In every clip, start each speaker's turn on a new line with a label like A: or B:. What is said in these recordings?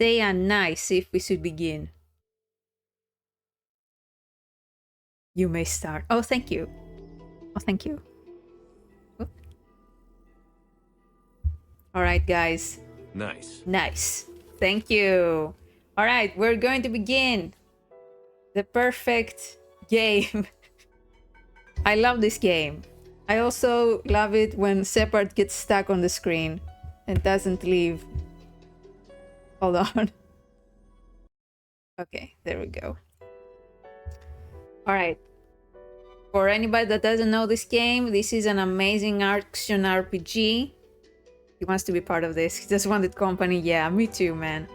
A: Say a nice if we should begin. You may start. Oh, thank you. Oh, thank you. Oop. All right, guys.
B: Nice.
A: Nice. Thank you. All right, we're going to begin. The perfect game. I love this game. I also love it when Shepard gets stuck on the screen and doesn't leave. Hold on. Okay, there we go. All right. For anybody that doesn't know this game, this is an amazing action RPG. He wants to be part of this. He just wanted company. Yeah, me too, man.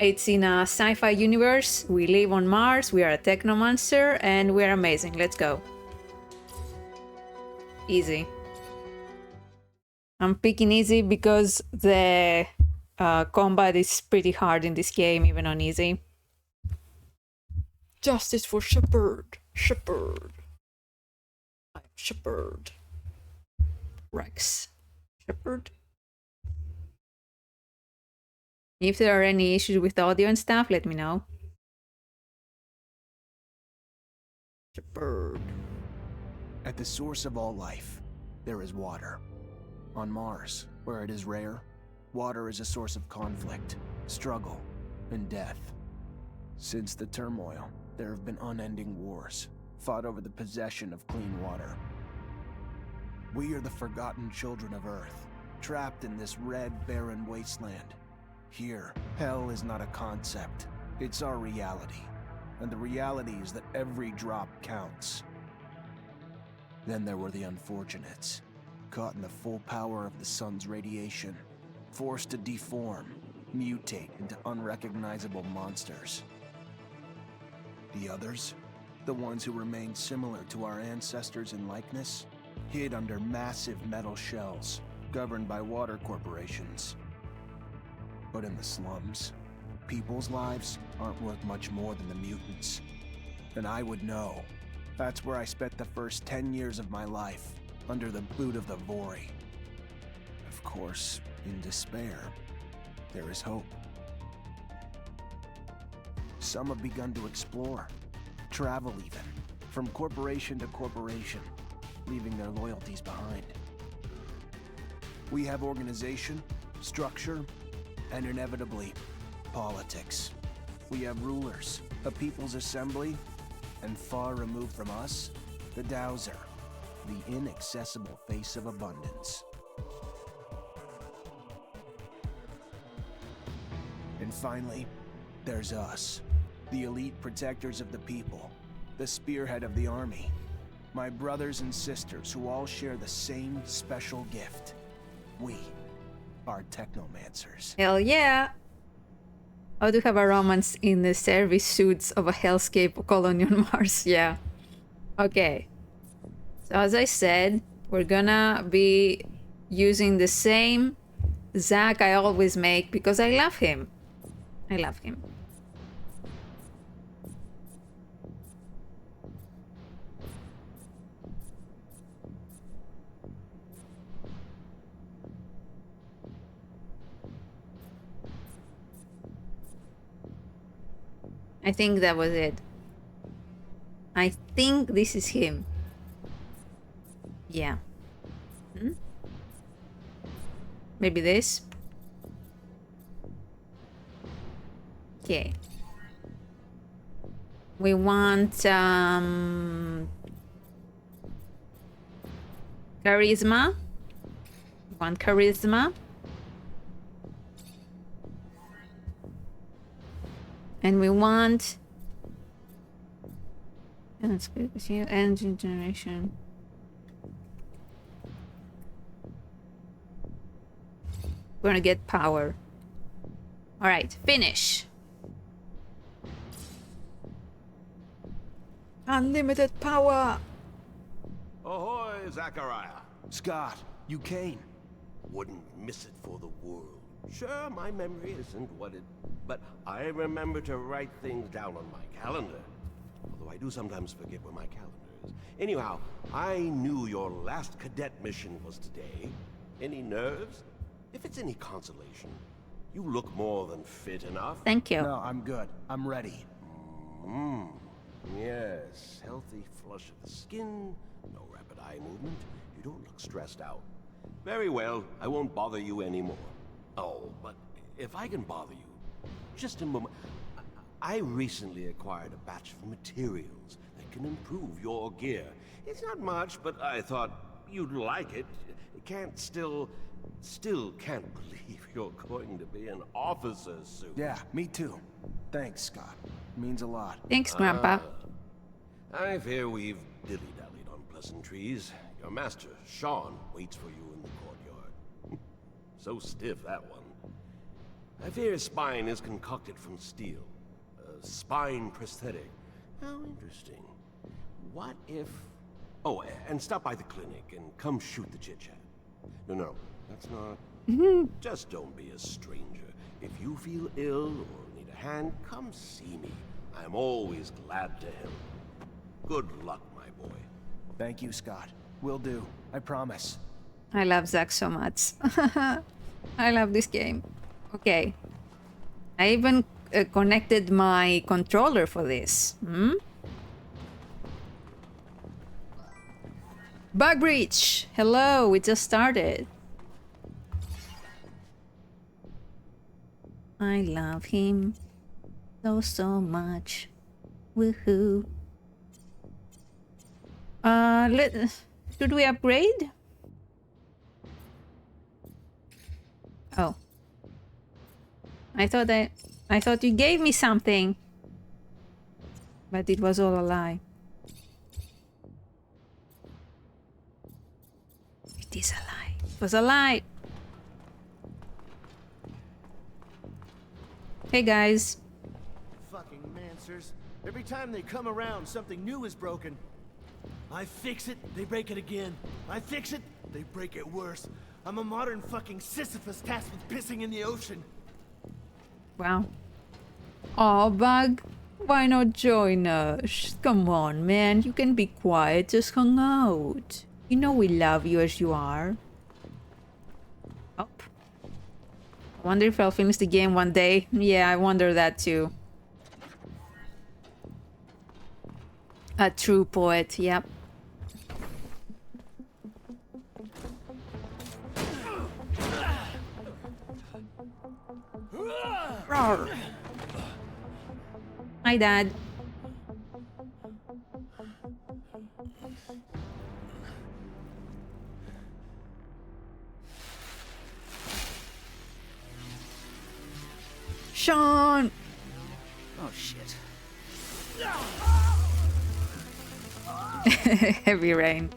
A: It's in a sci-fi universe. We live on Mars. We are a Technomancer, and we're amazing. Let's go. Easy. I'm picking easy because the combat is pretty hard in this game, even on easy. Justice for Shepard. Shepard. I'm Shepard. Rex. Shepard. If there are any issues with audio and stuff, let me know. Shepard.
C: At the source of all life, there is water. On Mars, where it is rare, water is a source of conflict, struggle, and death. Since the turmoil, there have been unending wars, fought over the possession of clean water. We are the forgotten children of Earth, trapped in this red, barren wasteland. Here, hell is not a concept, it's our reality. And the reality is that every drop counts. Then there were the unfortunates, caught in the full power of the sun's radiation, forced to deform, mutate into unrecognizable monsters. The others, the ones who remained similar to our ancestors in likeness, hid under massive metal shells, governed by water corporations. But in the slums, people's lives aren't worth much more than the mutants. And I would know. That's where I spent the first 10 years of my life, under the boot of the Vori. Of course, in despair, there is hope. Some have begun to explore, travel even, from corporation to corporation, leaving their loyalties behind. We have organization, structure, and inevitably, politics. We have rulers, a people's assembly, and far removed from us, the Dowser, the inaccessible face of abundance. And finally, there's us, the elite protectors of the people, the spearhead of the army, my brothers and sisters who all share the same special gift. We are Technomancers.
A: Hell yeah! How to have a romance in the service suits of a hellscape colony on Mars. Yeah. Okay. So as I said, we're gonna be using the same Zack I always make because I love him. I love him. I think that was it. I think this is him. Yeah. Hmm? Maybe this. Okay. We want charisma. We want charisma. And we want engine generation. We're gonna get power. All right, finish. Unlimited power.
B: Ahoy, Zachariah.
C: Scott, you came.
B: Wouldn't miss it for the world. Sure, my memory isn't what it... But I remember to write things down on my calendar. Although I do sometimes forget where my calendar is. Anyhow, I knew your last cadet mission was today. Any nerves? If it's any consolation, You look more than fit enough.
A: Thank you.
C: No, I'm good. I'm ready.
B: Yes, healthy flush of the skin, no rapid eye movement. You don't look stressed out. Very well, I won't bother you anymore. Oh, but if I can bother you, just a moment. I recently acquired a batch of materials that can improve your gear. It's not much, but I thought you'd like it. Still can't believe you're going to be an officer soon.
C: Yeah, me too. Thanks, Scott. Means a lot.
A: Thanks, Grandpa.
B: I fear we've dilly-dallied on pleasantries. Your master, Sean, waits for you in the courtyard. So stiff, that one. I fear his spine is concocted from steel. A spine prosthetic. How interesting. What if... Oh, and stop by the clinic and come shoot the chit-chat. No, that's not... Just don't be a stranger. If you feel ill or need a hand, come see me. I'm always glad to help. Good luck, my boy.
C: Thank you, Scott. Will do. I promise.
A: I love Zack so much. I love this game. Okay. I even connected my controller for this. Bug breach! Hello, we just started. I love him so much. Woohoo. Should we upgrade? Oh. I thought you gave me something. But it was all a lie. It is a lie. It was a lie. Hey guys.
D: Fucking Mancers. Every time they come around, something new is broken. I fix it, they break it again. I fix it, they break it worse. I'm a modern fucking Sisyphus tasked with pissing in the ocean.
A: Wow. Aw, Bug. Why not join us? Come on, man. You can be quiet. Just hang out. You know we love you as you are. Oh. I wonder if I'll finish the game one day. Yeah, I wonder that too. A true poet, yep. Roar. Hi, Dad. Sean!
D: Oh shit.
A: Heavy Rain.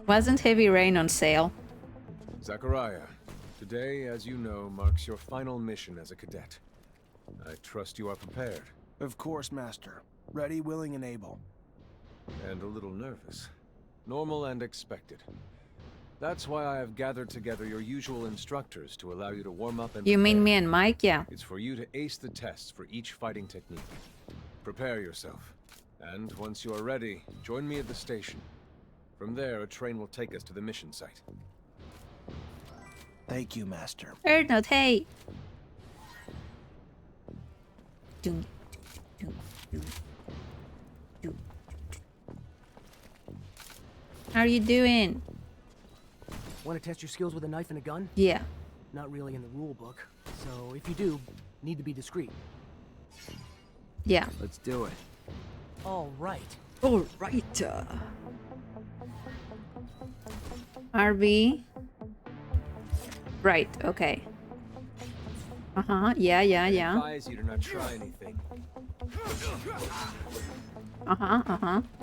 A: Wasn't Heavy Rain on sale?
E: Zachariah, today, as you know, marks your final mission as a cadet. I trust you are prepared.
C: Of course, Master. Ready, willing, and able.
E: And a little nervous. Normal and expected. That's why I have gathered together your usual instructors to allow you to warm up and
A: You mean
E: prepare.
A: me and Mike? Yeah.
E: It's for you to ace the tests for each fighting technique. Prepare yourself. And once you are ready, join me at the station. From there, a train will take us to the mission site.
C: Thank you, Master.
A: Heard not, hey. Dun, dun, dun, dun. How are you doing?
F: Want to test your skills with a knife and a gun?
A: Yeah.
F: Not really in the rule book. So if you do, need to be discreet.
A: Yeah.
D: Let's do it.
F: All right.
A: All right. RB. Right. Okay. Yeah.
E: Advise you to not try anything.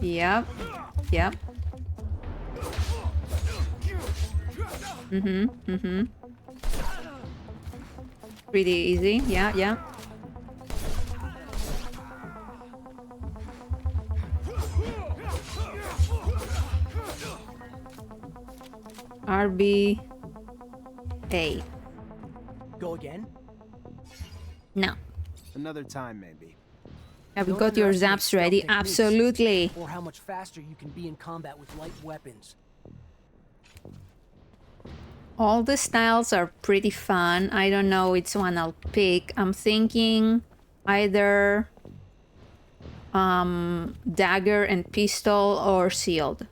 A: Yep. Pretty easy. Yeah. RB. A.
F: Go again?
A: No.
C: Another time, maybe.
A: Have you
F: Don't
A: got your
F: underestimate
A: zaps ready?
F: stealth techniques,
A: Absolutely.
F: Or how much faster you can be in combat with light weapons.
A: All the styles are pretty fun. I don't know which one I'll pick. I'm thinking either dagger and pistol or sealed.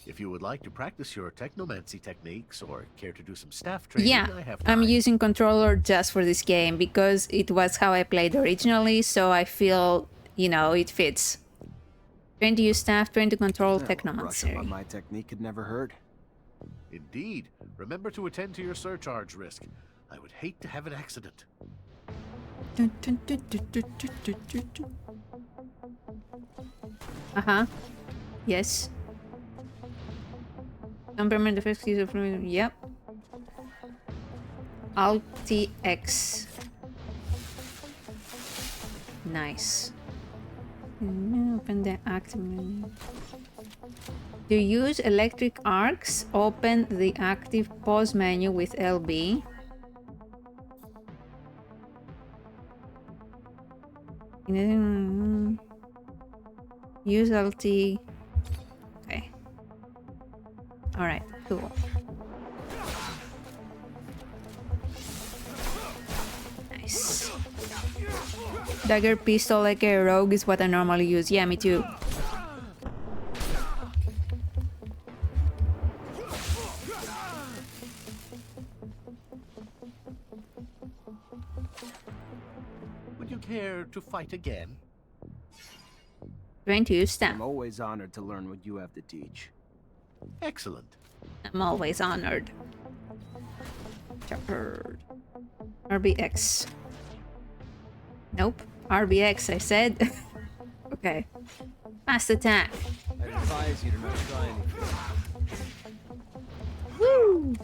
G: If you would like to practice your technomancy techniques or care to do some staff training,
A: Yeah,
G: I have
A: I'm
G: time.
A: using controller just for this game because it was how I played originally, so I feel, you know, it fits. Trying to use staff, trying to control
C: Brush up on
A: Technomancer.
C: my technique had never hurt.
G: Indeed. Remember to attend to your surcharge risk. I would hate to have an accident.
A: Uh-huh. Yes. Temperament effects user from yep. Alt X. Nice. Open the active menu. To use electric arcs, open the active pause menu with LB. Use LT. Okay. Alright, cool. Nice. Dagger pistol like a rogue is what I normally use. Yeah, me too.
G: Would you care to fight again?
A: Trying to use staff.
C: I'm always honored to learn what you have to teach.
G: Excellent.
A: I'm always honored. Chopper. RBX. Nope. RBX, I said. Okay. Fast attack.
E: I'd advise you to not try anything.
A: Woo!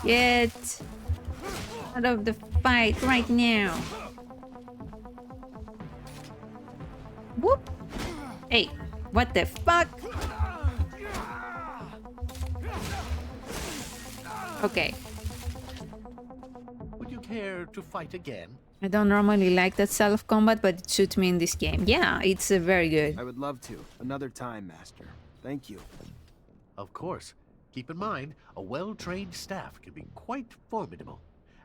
A: Get out of the fight right now. Whoop! Hey, what the fuck? Okay.
G: Would you care to fight again?
A: I don't normally like that style of combat, but it suits me in this game. Yeah, it's very good.
C: I would love to. Another time, Master. Thank you.
G: Of course. Keep in mind, a well-trained staff can be quite formidable.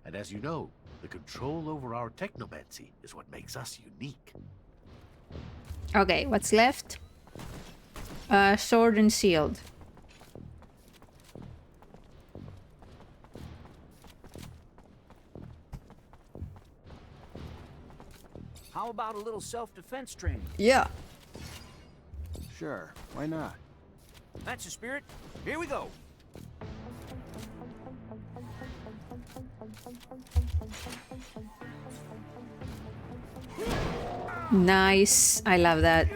G: And as you know, the control over our technomancy is what makes us unique.
A: Okay, what's left? Sword and shield.
H: How about a little self-defense training?
A: Yeah.
C: Sure, why not?
H: That's the spirit. Here we go.
A: Nice. I love that.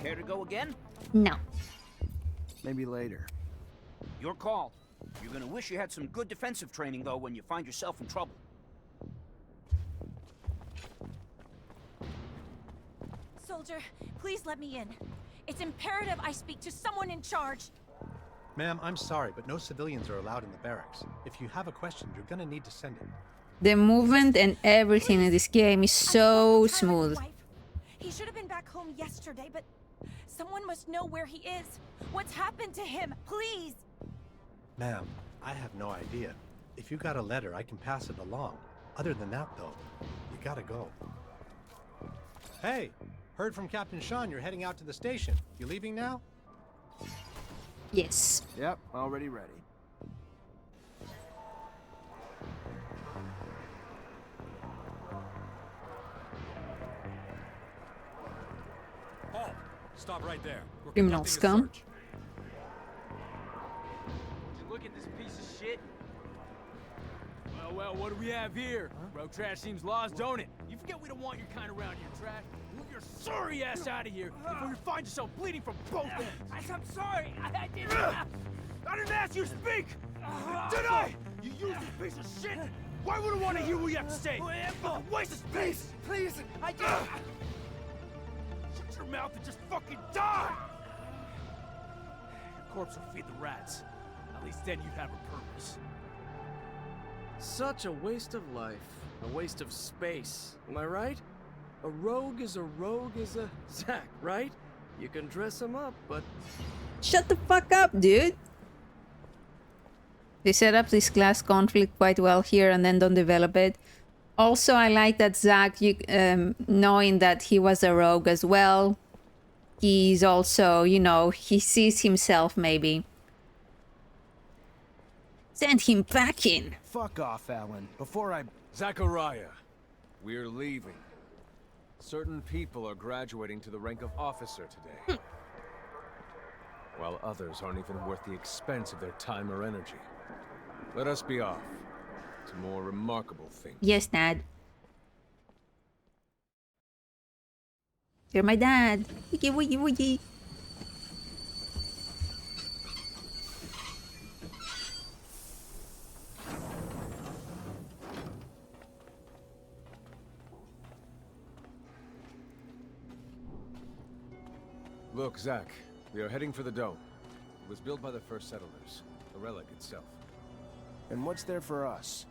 H: Care to go again?
A: No.
C: Maybe later.
H: Your call. You're gonna wish you had some good defensive training, though, when you find yourself in trouble.
I: Soldier, please let me in. It's imperative I speak to someone in charge.
J: Ma'am, I'm sorry, but no civilians are allowed in the barracks. If you have a question, you're gonna need to send it.
A: The movement and everything in this game is so smooth.
I: He should have been back home yesterday, but someone must know where he is. What's happened to him? Please!
J: Ma'am, I have no idea. If you got a letter, I can pass it along. Other than that, though, you gotta go. Hey, heard from Captain Sean you're heading out to the station. You leaving now?
A: Yes.
C: Yep, already ready.
K: Halt! Stop right there. We're
A: Criminal
K: conducting a
A: scum.
K: search.
H: Would you look at this piece of shit?
K: Well, what do we have here? Road trash seems lost, don't it? You forget we don't want your kind around here, trash. Move your sorry ass out of here before you find yourself bleeding from both ends.
H: I'm sorry. I didn't.
K: I didn't ask you to speak! Did I? You useless piece of shit! Why would I want to hear what you have to say? Fucking waste of space!
D: Please, I can't.
K: Shut your mouth and just fucking die! Your corpse will feed the rats. At least then you'd have a purpose.
L: Such a waste of life. A waste of space. Am I right? A rogue is a Zack, right? You can dress him up, but...
A: Shut the fuck up, dude! They set up this class conflict quite well here and then don't develop it. Also, I like that Zack, knowing that he was a rogue as well, he's also, you know, he sees himself maybe. Send him packing!
C: Fuck off, Alan. Before I...
E: Zachariah, we're leaving. Certain people are graduating to the rank of officer today. While others aren't even worth the expense of their time or energy. Let us be off to more remarkable things.
A: Yes, Dad. You're my dad. Wiggy, wiggy, wiggy.
E: Look, Zach, we are heading for the dome. It was built by the first settlers, a relic itself.
C: And what's there for us?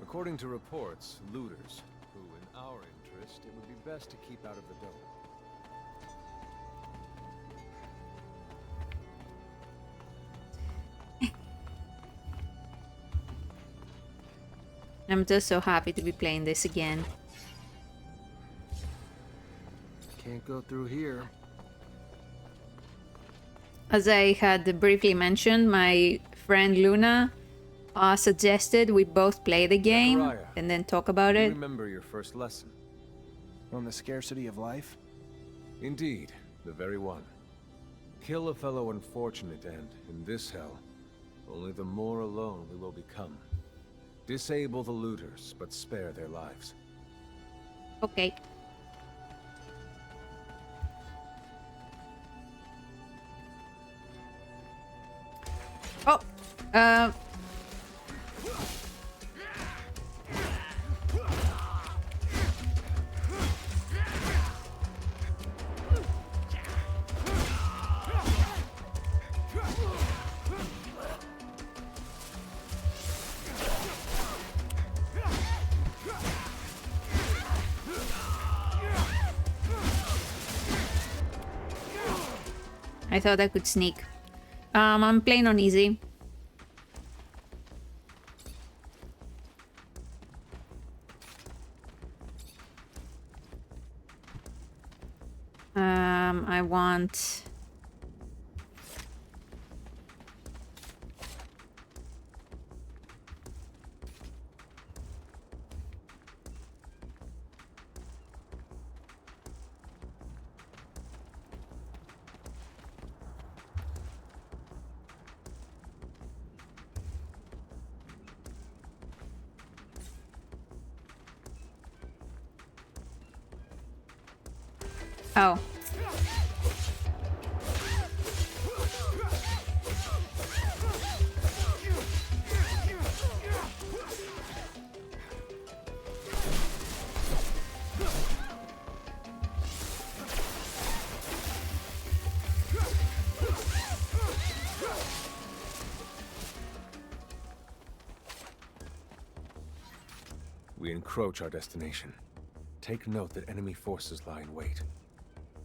E: According to reports, looters, who in our interest, it would be best to keep out of the dome.
A: I'm just so happy to be playing this again.
C: Can't go through here.
A: As I had briefly mentioned, my friend Luna suggested we both play the game
E: Zachariah,
A: and then talk about it.
E: Remember your first lesson?
C: On the scarcity of life?
E: Indeed, the very one. Kill a fellow unfortunate and, in this hell, only the more alone we will become. Disable the looters, but spare their lives.
A: Okay. Oh, I thought I could sneak. I'm playing on easy. I want... Oh.
E: We encroach our destination. Take note that enemy forces lie in wait.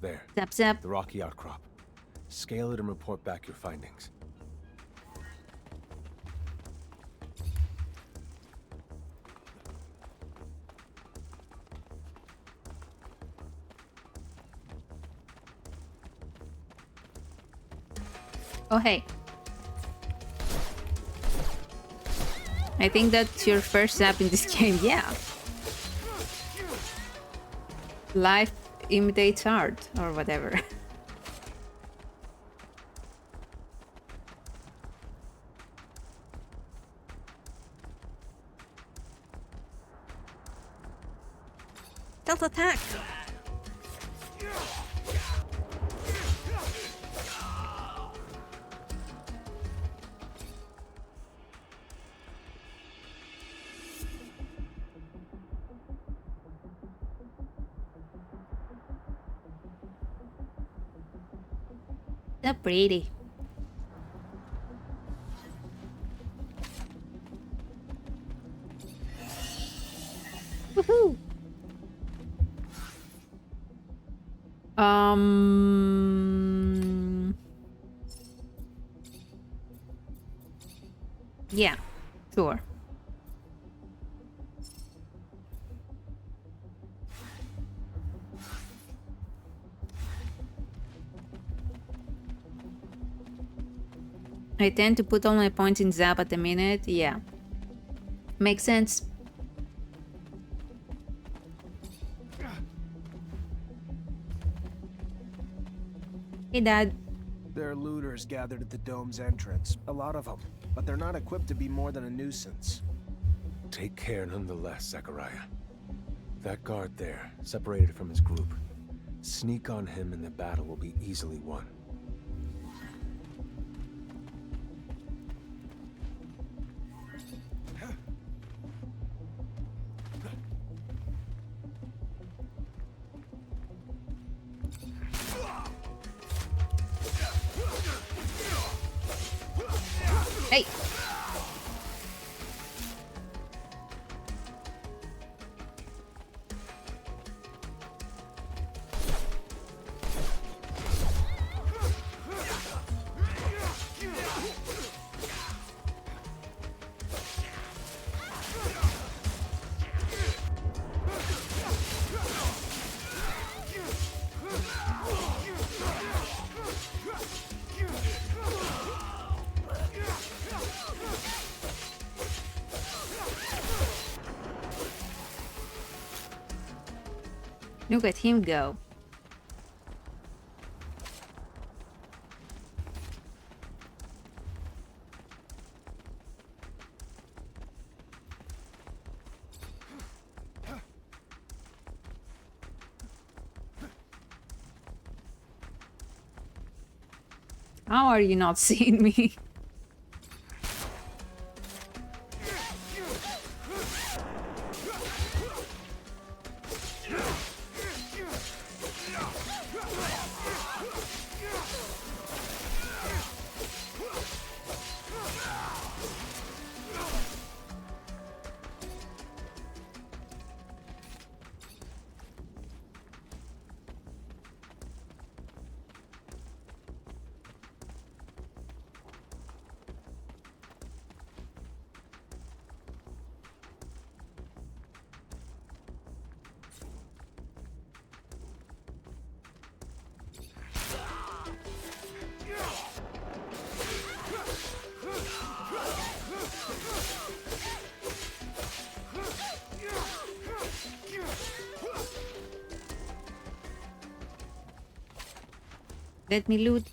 E: There.
A: Zap zap.
E: The rocky outcrop. Scale it and report back your findings.
A: Oh, hey. I think that's your first zap in this game, yeah. Life imitates art, or whatever. Stealth attack! So pretty. Woohoo! Yeah, sure. I tend to put all my points in Zap at the minute. Yeah. Makes sense. Hey, Dad.
C: There are looters gathered at the dome's entrance. A lot of them. But they're not equipped to be more than a nuisance.
E: Take care nonetheless, Zachariah. That guard there, separated from his group. Sneak on him and the battle will be easily won.
A: Hey! Look at him go. How are you not seeing me? Let me loot.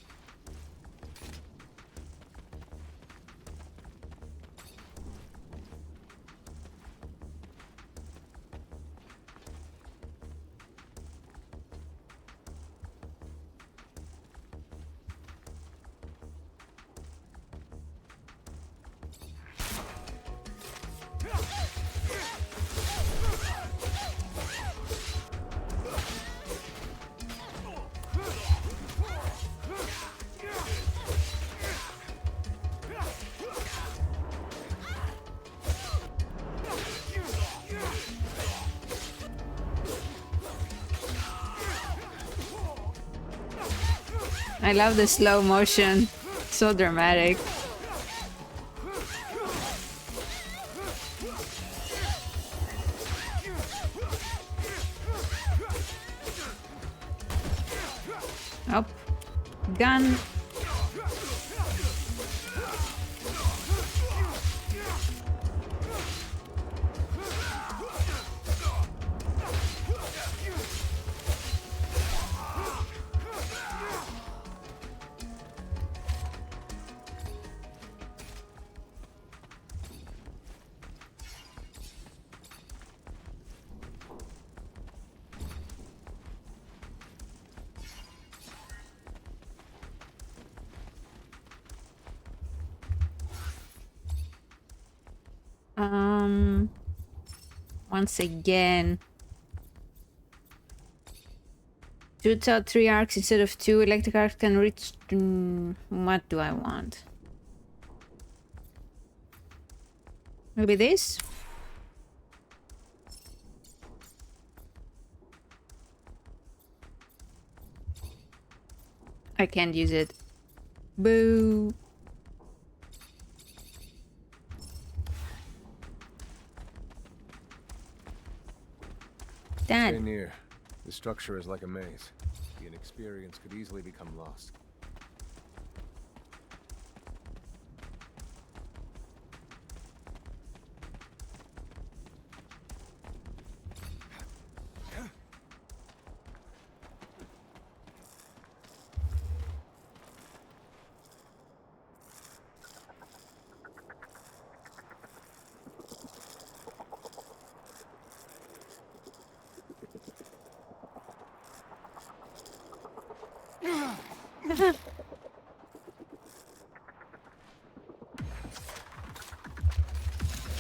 A: I love the slow motion. So dramatic. Up. Gun. Once again, Shoots out 3 arcs instead of 2. Electric arc can reach... what do I want? Maybe this? I can't use it. Boo! Dad.
E: Stay near. The structure is like a maze. The inexperience could easily become lost.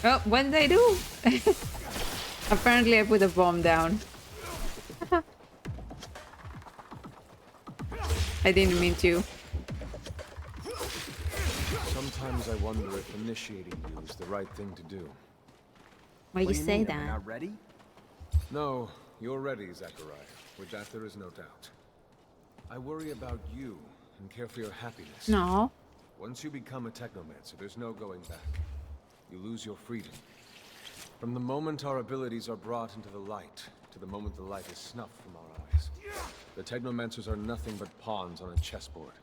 A: Oh, what did I do? Apparently I put a bomb down. I didn't mean to.
E: Sometimes I wonder if initiating you is the right thing to do.
A: Why you say that?
M: Not ready?
E: No, you're ready, Zachariah. With that, there is no doubt. I worry about you and care for your happiness.
A: No.
E: Once you become a Technomancer, there's no going back. You lose your freedom. From the moment our abilities are brought into the light, to the moment the light is snuffed from our eyes. The Technomancers are nothing but pawns on a chessboard.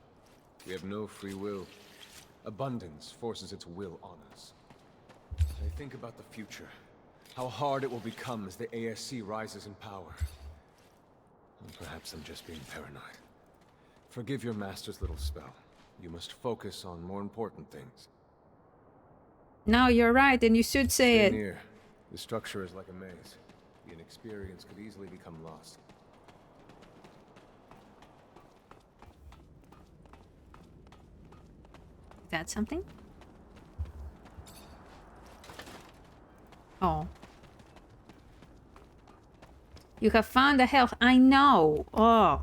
E: We have no free will. Abundance forces its will on us. I think about the future. How hard it will become as the ASC rises in power. And perhaps I'm just being paranoid. Forgive your master's little spell. You must focus on more important things.
A: No, you're right, and you should say
E: Stay
A: it.
E: near. The structure is like a maze. The inexperience could easily become lost.
A: Is that something? Oh. You have found the health. I know. Oh.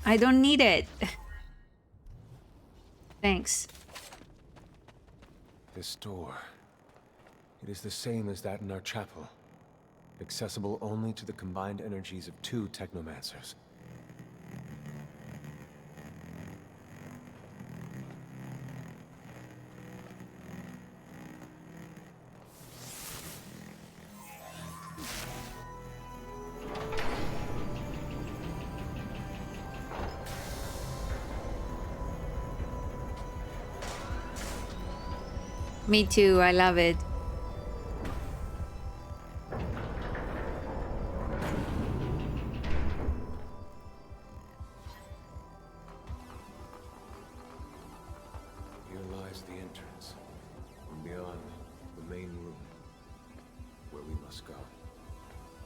A: I don't need it. Thanks.
E: This door. It is the same as that in our chapel. Accessible only to the combined energies of 2 Technomancers.
A: Me too. I love it.
E: Here lies the entrance. And beyond, the main room. Where we must go.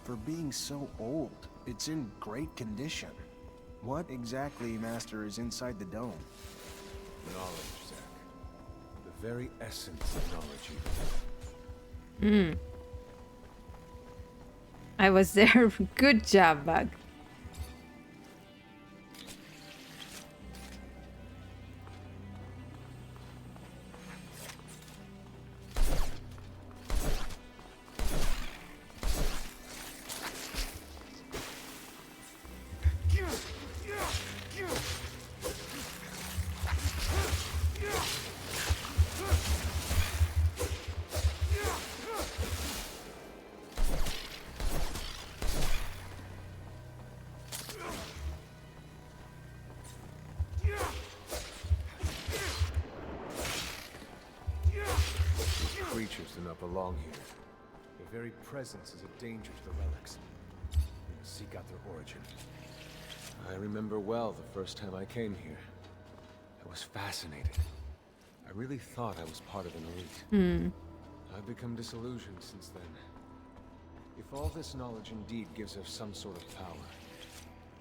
C: For being so old, it's in great condition. What exactly, Master, is inside the dome?
E: Knowledge, Zach. The very essence of knowledge, even.
A: I was there. Good job, Bug.
E: Creatures do not belong here. Their very presence is a danger to the relics. We must seek out their origin. I remember well the first time I came here. I was fascinated. I really thought I was part of an elite. I've become disillusioned since then. If all this knowledge indeed gives us some sort of power,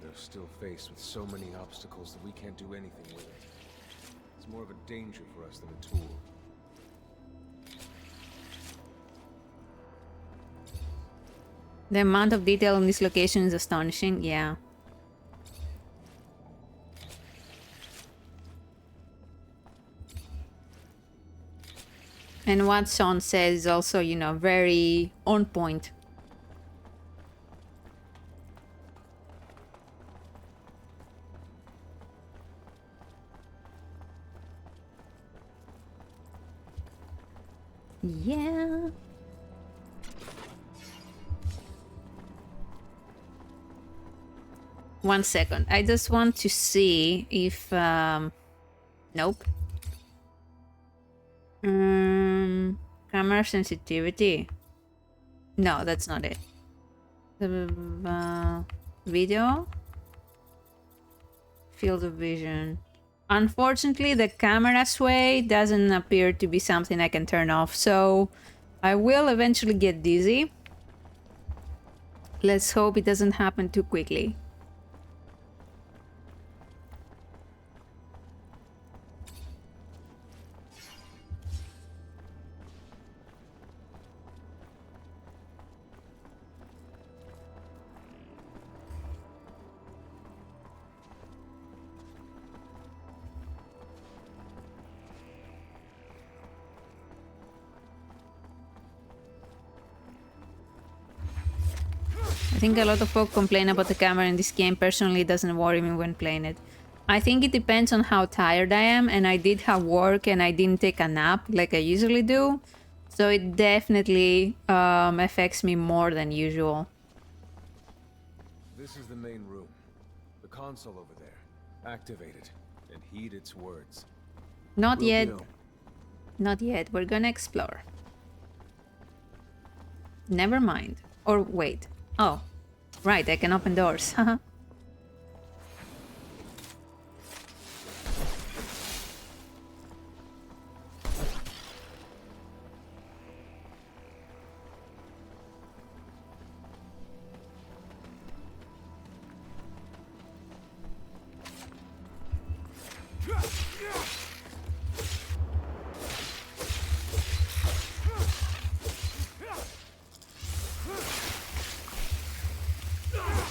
E: we're still faced with so many obstacles that we can't do anything with it. It's more of a danger for us than a tool.
A: The amount of detail in this location is astonishing. Yeah. And what Sean says is also, you know, very on point. Yeah. One second. I just want to see if... nope. Camera sensitivity. No, that's not it. Video. Field of vision. Unfortunately, the camera sway doesn't appear to be something I can turn off, so I will eventually get dizzy. Let's hope it doesn't happen too quickly. I think a lot of folk complain about the camera in this game. Personally, it doesn't worry me when playing it. I think it depends on how tired I am, and I did have work and I didn't take a nap like I usually do. So it definitely affects me more than usual.
E: This is the main room. The console over there. Activate it and heed its words.
A: Not
C: Will
A: yet.
C: do.
A: Not yet. We're gonna explore. Never mind. Or wait. Oh, right. I can open doors. Haha.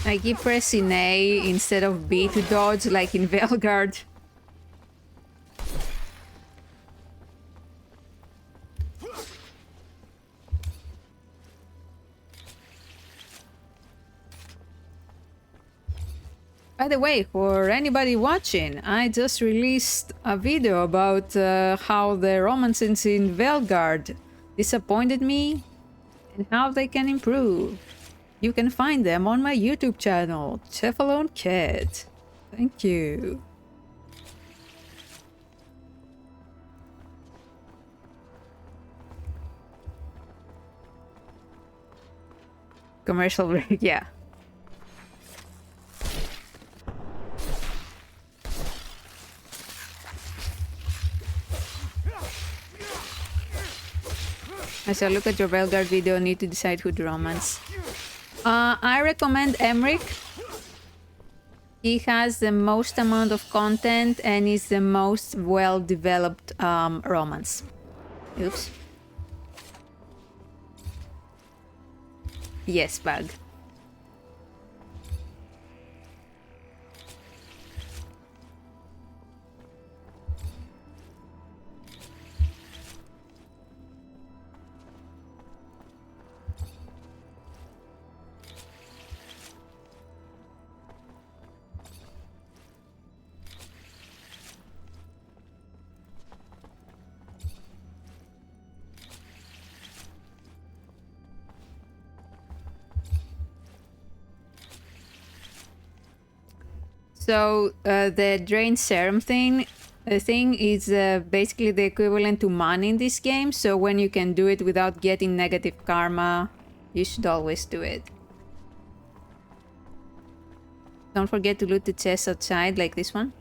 A: I keep pressing A instead of B to dodge, like in Velgard. By the way, for anybody watching, I just released a video about how the romances in Velgard disappointed me and how they can improve. You can find them on my YouTube channel, Chefalone Cat. Thank you. Commercial break, yeah. As I look at your Velgard video, need to decide who to romance. I recommend Emmerich. He has the most amount of content and is the most well-developed romance. Oops. Yes, bug. So the drain serum thing is basically the equivalent to money in this game. So when you can do it without getting negative karma, you should always do it. Don't forget to loot the chests outside, like this one.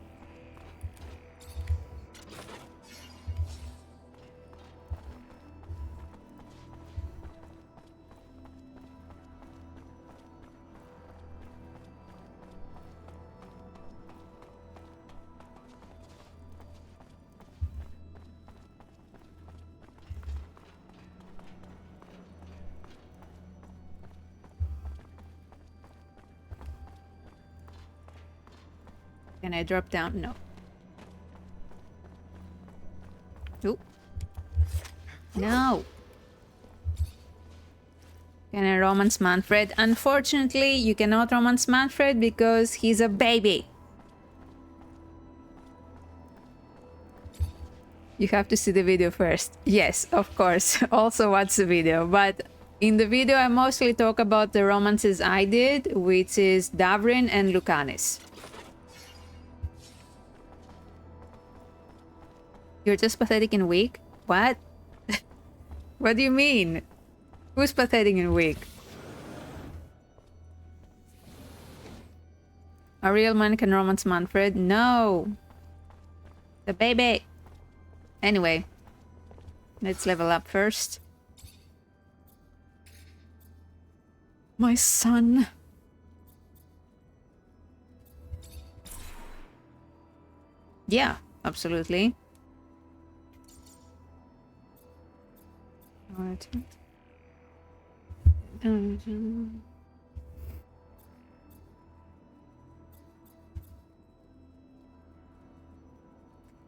A: Can I drop down? No. Oop. No. Can I romance Manfred? Unfortunately, you cannot romance Manfred because he's a baby. You have to see the video first. Yes, of course. Also watch the video. But in the video, I mostly talk about the romances I did, which is Davrin and Lucanis. You're just pathetic and weak? What? What do you mean? Who's pathetic and weak? A real man can romance Manfred? No! The baby! Anyway, let's level up first. My son. Yeah, absolutely. Alright.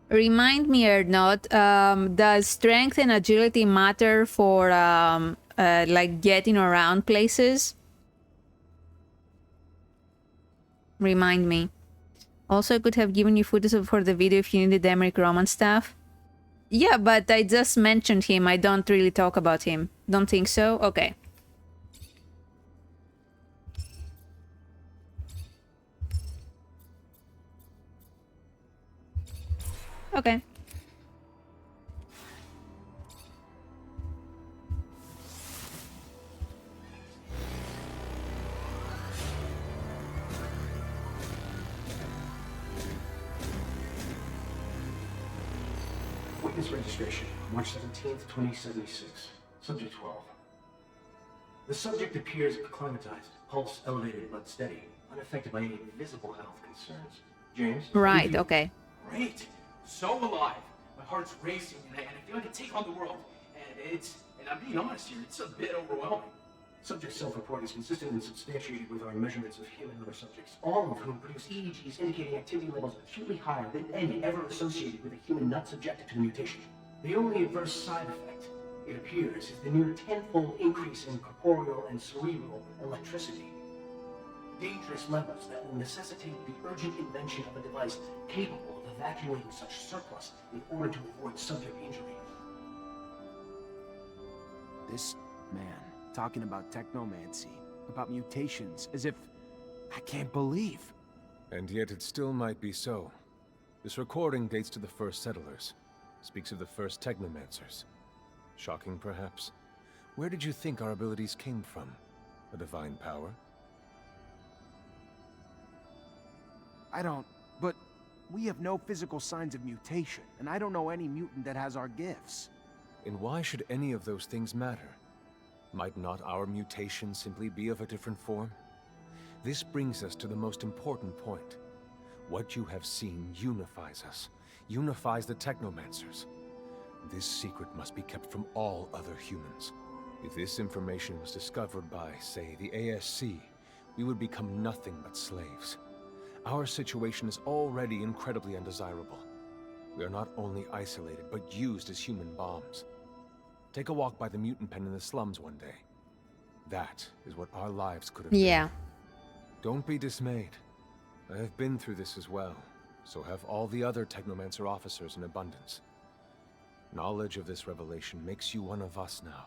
A: Remind me or not, does strength and agility matter for like getting around places? Remind me. Also, I could have given you footage for the video if you needed the Emmerich Roman stuff. Yeah, but I just mentioned him. I don't really talk about him. Don't think so? Okay. Okay.
M: Witness registration, March 17th, 2076. Subject 12. The subject appears acclimatized, pulse elevated but steady, unaffected by any visible health concerns. James?
A: Right, okay.
N: Great. So alive. My heart's racing and I feel like I can take on the world. And I'm being honest here, it's a bit overwhelming.
M: Subject self-report is consistent and substantiated with our measurements of human liver subjects, all of whom produce EEGs indicating activity levels acutely higher than any ever associated with a human not subjected to the mutation. The only adverse side effect, it appears, is the near tenfold increase in corporeal and cerebral electricity. Dangerous levels that will necessitate the urgent invention of a device capable of evacuating such surplus in order to avoid subject injury.
C: This man talking about technomancy, about mutations, as if I can't believe.
E: And yet it still might be so. This recording dates to the first settlers. Speaks of the first Technomancers. Shocking, perhaps? Where did you think our abilities came from? A divine power?
C: I don't, but we have no physical signs of mutation, and I don't know any mutant that has our gifts.
E: And why should any of those things matter? Might not our mutation simply be of a different form? This brings us to the most important point. What you have seen unifies us, unifies the Technomancers. This secret must be kept from all other humans. If this information was discovered by, say, the ASC, we would become nothing but slaves. Our situation is already incredibly undesirable. We are not only isolated, but used as human bombs. Take a walk by the mutant pen in the slums one day. That is what our lives could have been. Don't be dismayed. I have been through this as well. So have all the other Technomancer officers in abundance. Knowledge of this revelation makes you one of us now.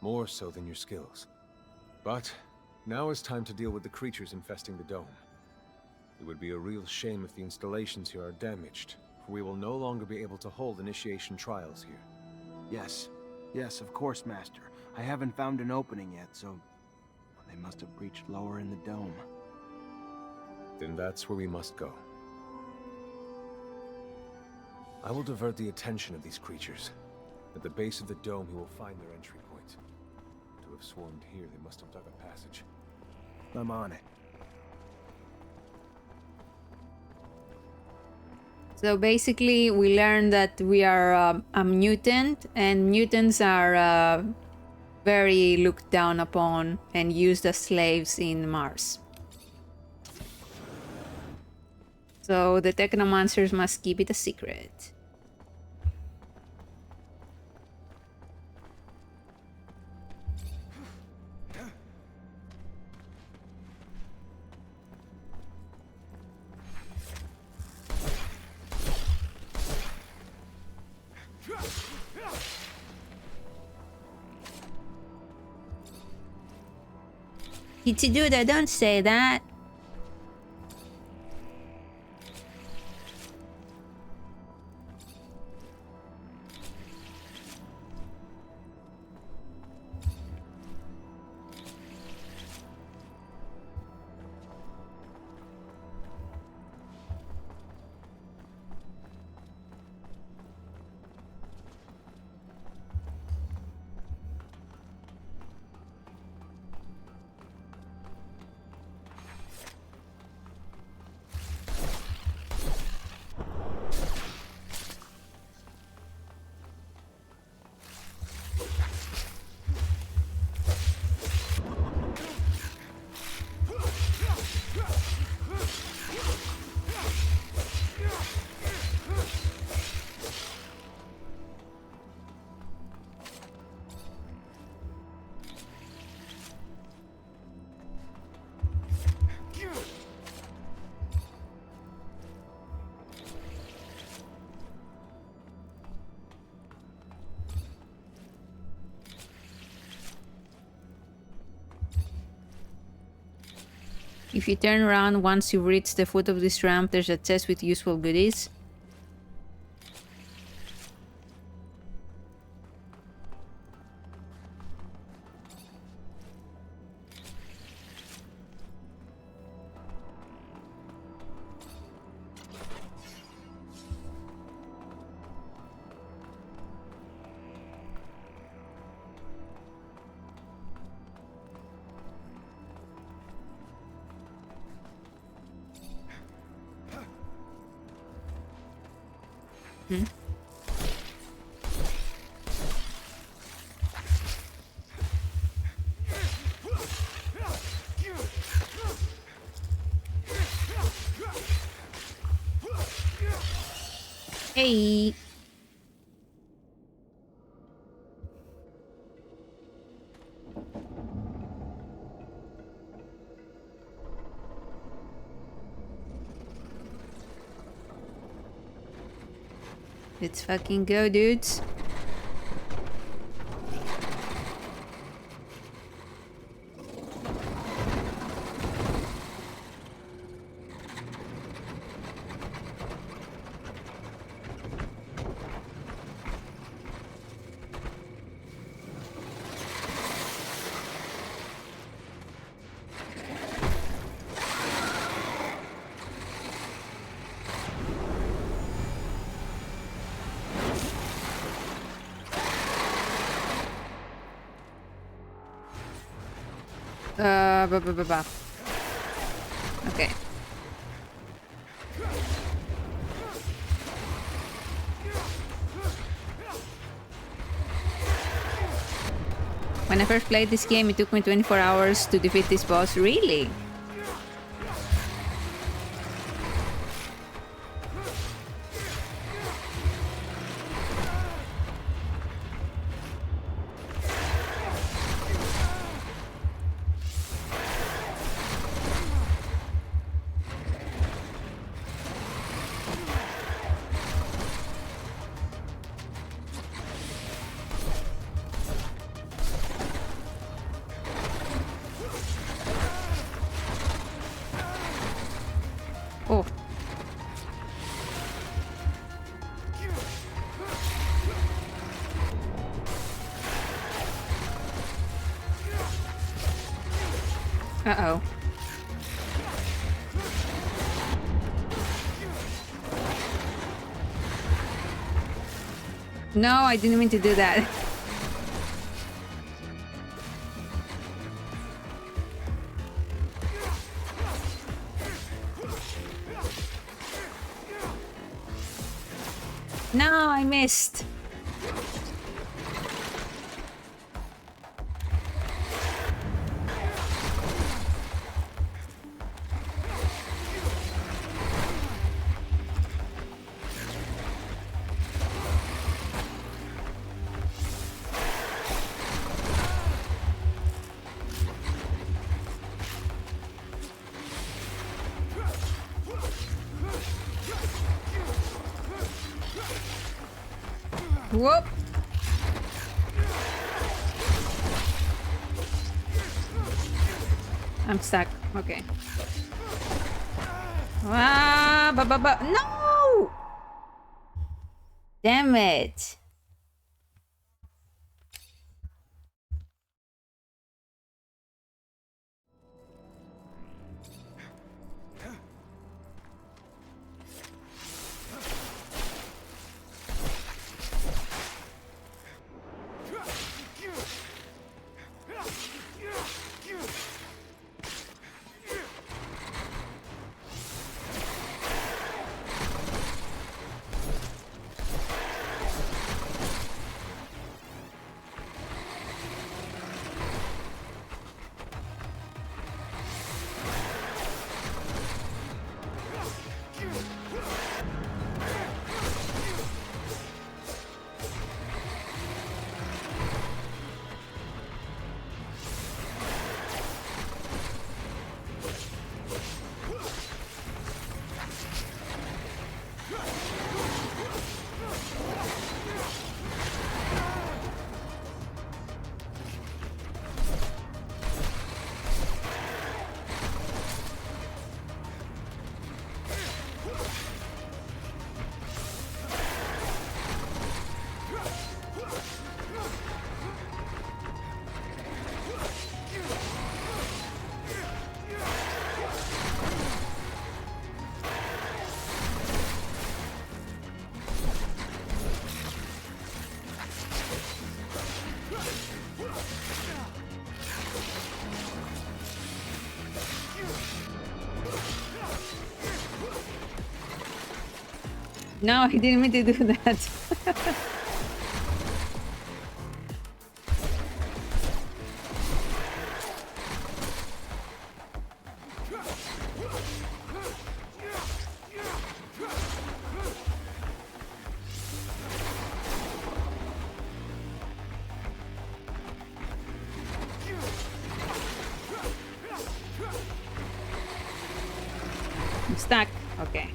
E: More so than your skills. But now is time to deal with the creatures infesting the dome. It would be a real shame if the installations here are damaged, for we will no longer be able to hold initiation trials here.
C: Yes. Yes, of course, Master. I haven't found an opening yet, so they must have breached lower in the dome.
E: Then that's where we must go. I will divert the attention of these creatures. At the base of the dome, you will find their entry point. To have swarmed here, they must have dug a passage.
C: I'm on it.
A: So basically, we learned that we are a mutant, and mutants are very looked down upon and used as slaves in Mars. So the Technomancers must keep it a secret. to do that, don't say that. If you turn around once you reach the foot of this ramp, there's a chest with useful goodies. Hmm? Hey. Let's fucking go, dudes. Okay. When I first played this game, it took me 24 hours to defeat this boss. Really? Oh. Uh-oh. No, I didn't mean to do that. No, I missed. Whoop. I'm stuck. Okay. Ah, no! Damn it. No, I didn't mean to do that. I'm stuck. Okay.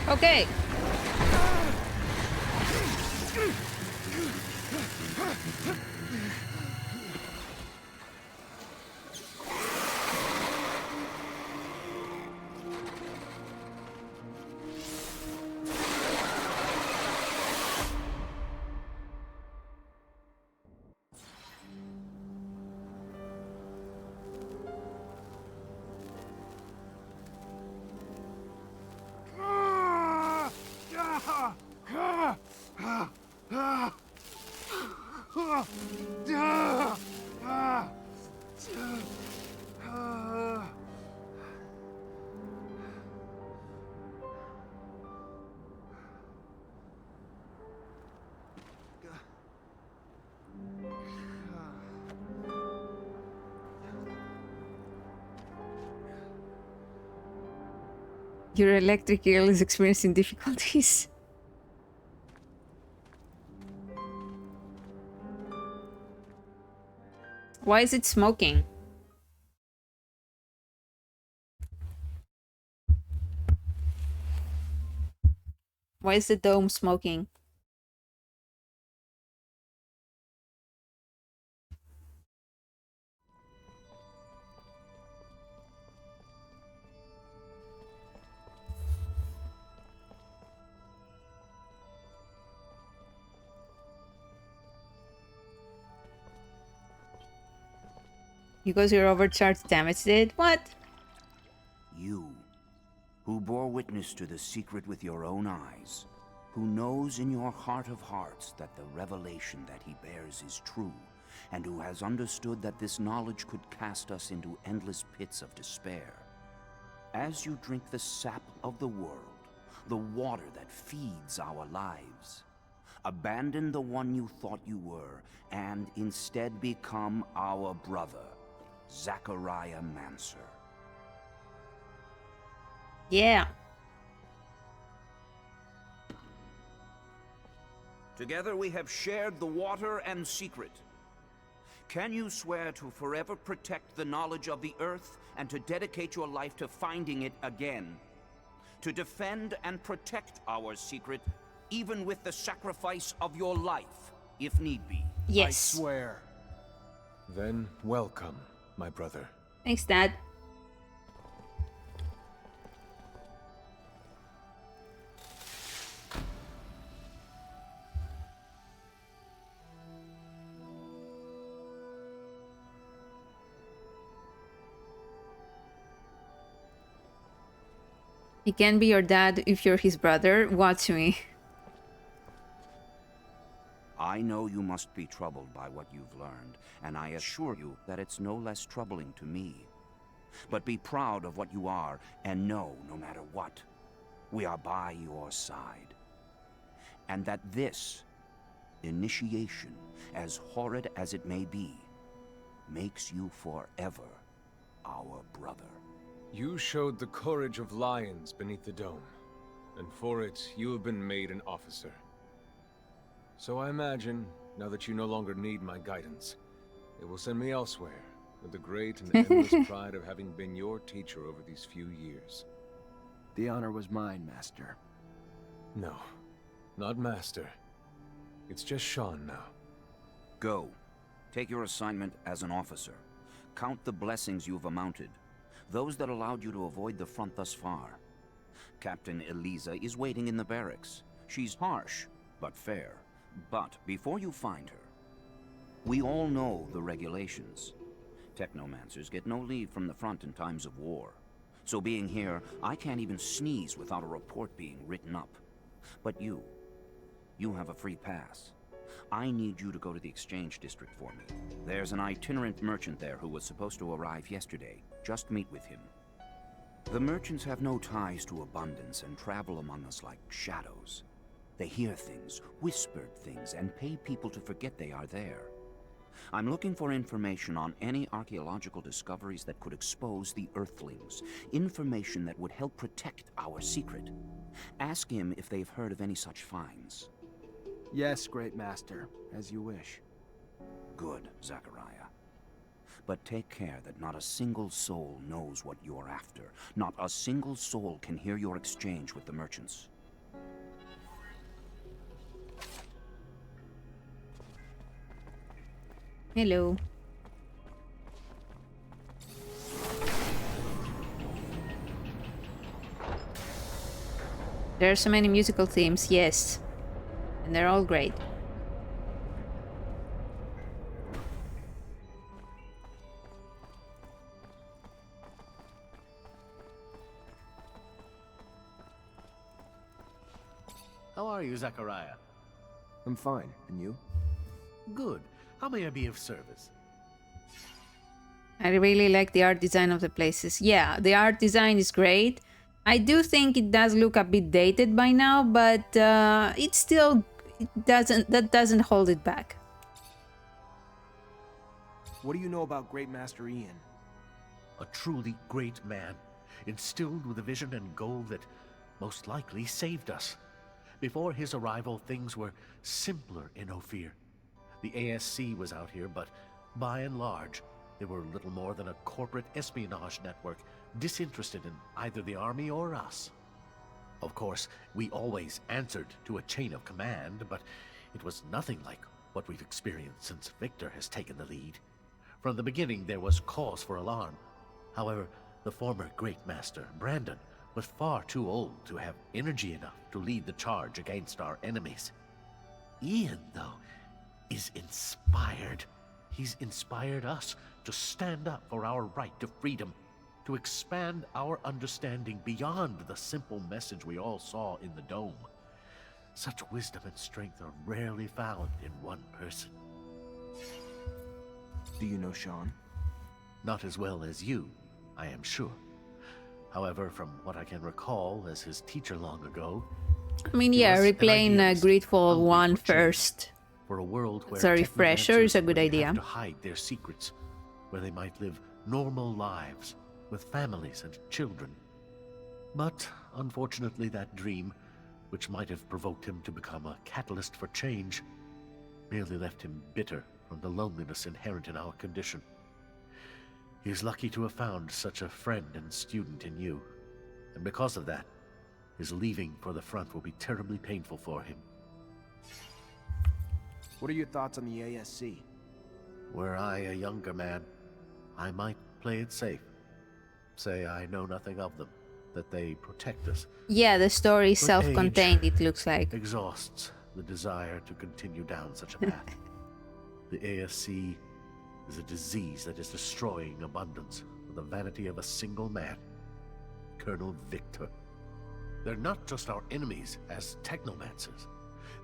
A: Okay. Your electric eel is experiencing difficulties. Why is it smoking? Why is the dome smoking? Because your overcharged damage did? What?
H: You, who bore witness to the secret with your own eyes, who knows in your heart of hearts that the revelation that he bears is true, and who has understood that this knowledge could cast us into endless pits of despair. As you drink the sap of the world, the water that feeds our lives. Abandon the one you thought you were, and instead become our brother, Zachariah Mancer.
A: Yeah.
H: Together we have shared the water and secret. Can you swear to forever protect the knowledge of the Earth and to dedicate your life to finding it again? To defend and protect our secret, even with the sacrifice of your life, if need be?
A: Yes.
C: I swear.
E: Then welcome, my brother.
A: Thanks, Dad. He can be your dad if you're his brother. Watch me.
H: I know you must be troubled by what you've learned, and I assure you that it's no less troubling to me. But be proud of what you are, and know, no matter what, we are by your side. And that this initiation, as horrid as it may be, makes you forever our brother.
E: You showed the courage of lions beneath the dome, and for it, you have been made an officer. So I imagine, now that you no longer need my guidance, it will send me elsewhere, with the great and endless pride of having been your teacher over these few years.
C: The honor was mine, Master.
E: No, not Master. It's just Sean now.
H: Go. Take your assignment as an officer. Count the blessings you've amounted, those that allowed you to avoid the front thus far. Captain Eliza is waiting in the barracks. She's harsh, but fair. But before you find her, we all know the regulations. Technomancers get no leave from the front in times of war. So being here, I can't even sneeze without a report being written up. But you have a free pass. I need you to go to the exchange district for me. There's an itinerant merchant there who was supposed to arrive yesterday. Just meet with him. The merchants have no ties to abundance and travel among us like shadows. They hear things, whispered things, and pay people to forget they are there. I'm looking for information on any archaeological discoveries that could expose the Earthlings. Information that would help protect our secret. Ask him if they've heard of any such finds.
C: Yes, Great Master, as you wish.
H: Good, Zachariah. But take care that not a single soul knows what you're after. Not a single soul can hear your exchange with the merchants.
A: Hello. There are so many musical themes, yes. And they're all great.
G: How are you, Zachariah?
C: I'm fine, and you?
G: Good. How may I be of service?
A: I really like the art design of the places. Yeah, the art design is great. I do think it does look a bit dated by now, but that doesn't hold it back.
C: What do you know about Great Master Ian?
G: A truly great man, instilled with a vision and goal that most likely saved us. Before his arrival, things were simpler in Ophir. The ASC was out here, but by and large, they were little more than a corporate espionage network, disinterested in either the army or us. Of course, we always answered to a chain of command, but it was nothing like what we've experienced since Victor has taken the lead. From the beginning, there was cause for alarm. However, the former Great Master, Brandon, was far too old to have energy enough to lead the charge against our enemies. Ian, though, is inspired. He's inspired us to stand up for our right to freedom, to expand our understanding beyond the simple message we all saw in the dome. Such wisdom and strength are rarely found in one person.
C: Do you know Sean?
G: Not as well as you, I am sure. However, from what I can recall as his teacher long ago,
A: I mean,
G: he
A: yeah,
G: was an
A: replaying
G: idealist,
A: Gridfall
G: hungry
A: 1
G: for change,
A: first.
G: for a world where
A: As a refresher is a
G: technomancers
A: good
G: wouldn't
A: idea.
G: have to hide their secrets, where they might live normal lives with families and children. But unfortunately, that dream, which might have provoked him to become a catalyst for change, merely left him bitter from the loneliness inherent in our condition. He is lucky to have found such a friend and student in you, and because of that, his leaving for the front will be terribly painful for him.
C: What are your thoughts on the ASC?
G: Were I a younger man, I might play it safe. Say I know nothing of them, that they protect us.
A: Yeah, the story is
G: But
A: self-contained,
G: age
A: it looks like.
G: exhausts the desire to continue down such a path. The ASC is a disease that is destroying abundance for the vanity of a single man, Colonel Victor. They're not just our enemies as technomancers.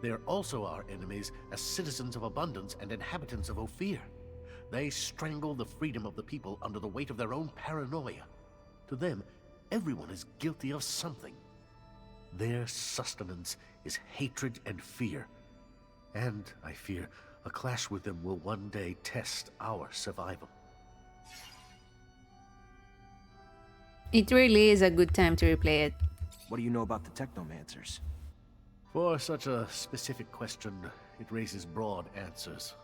G: They are also our enemies as citizens of abundance and inhabitants of Ophir. They strangle the freedom of the people under the weight of their own paranoia. To them, everyone is guilty of something. Their sustenance is hatred and fear. And, I fear, a clash with them will one day test our survival.
A: It really is a good time to replay it.
C: What do you know about the Technomancers?
G: For such a specific question, it raises broad answers.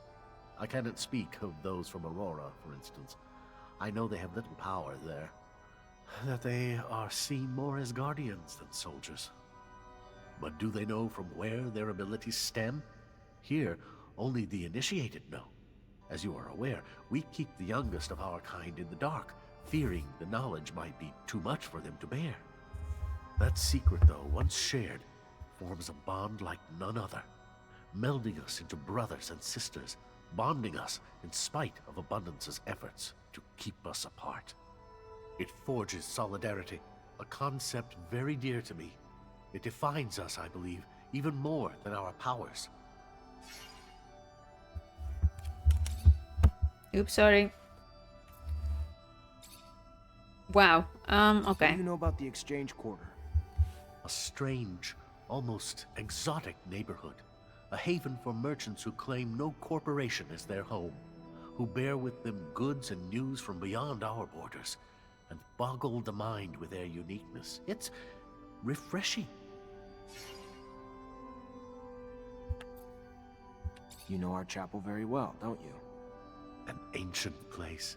G: I cannot speak of those from Aurora, for instance. I know they have little power there. That they are seen more as guardians than soldiers. But do they know from where their abilities stem? Here, only the initiated know. As you are aware, we keep the youngest of our kind in the dark, fearing the knowledge might be too much for them to bear. That secret, though, once shared, forms a bond like none other, melding us into brothers and sisters, bonding us in spite of Abundance's efforts to keep us apart. It forges solidarity, a concept very dear to me. It defines us, I believe, even more than our powers.
A: Oops, sorry. Wow,
C: What
A: okay.
C: do you know about the Exchange Quarter?
G: A strange, almost exotic neighborhood. A haven for merchants who claim no corporation is their home, who bear with them goods and news from beyond our borders, and boggle the mind with their uniqueness. It's refreshing.
C: You know our chapel very well, don't you?
G: An ancient place.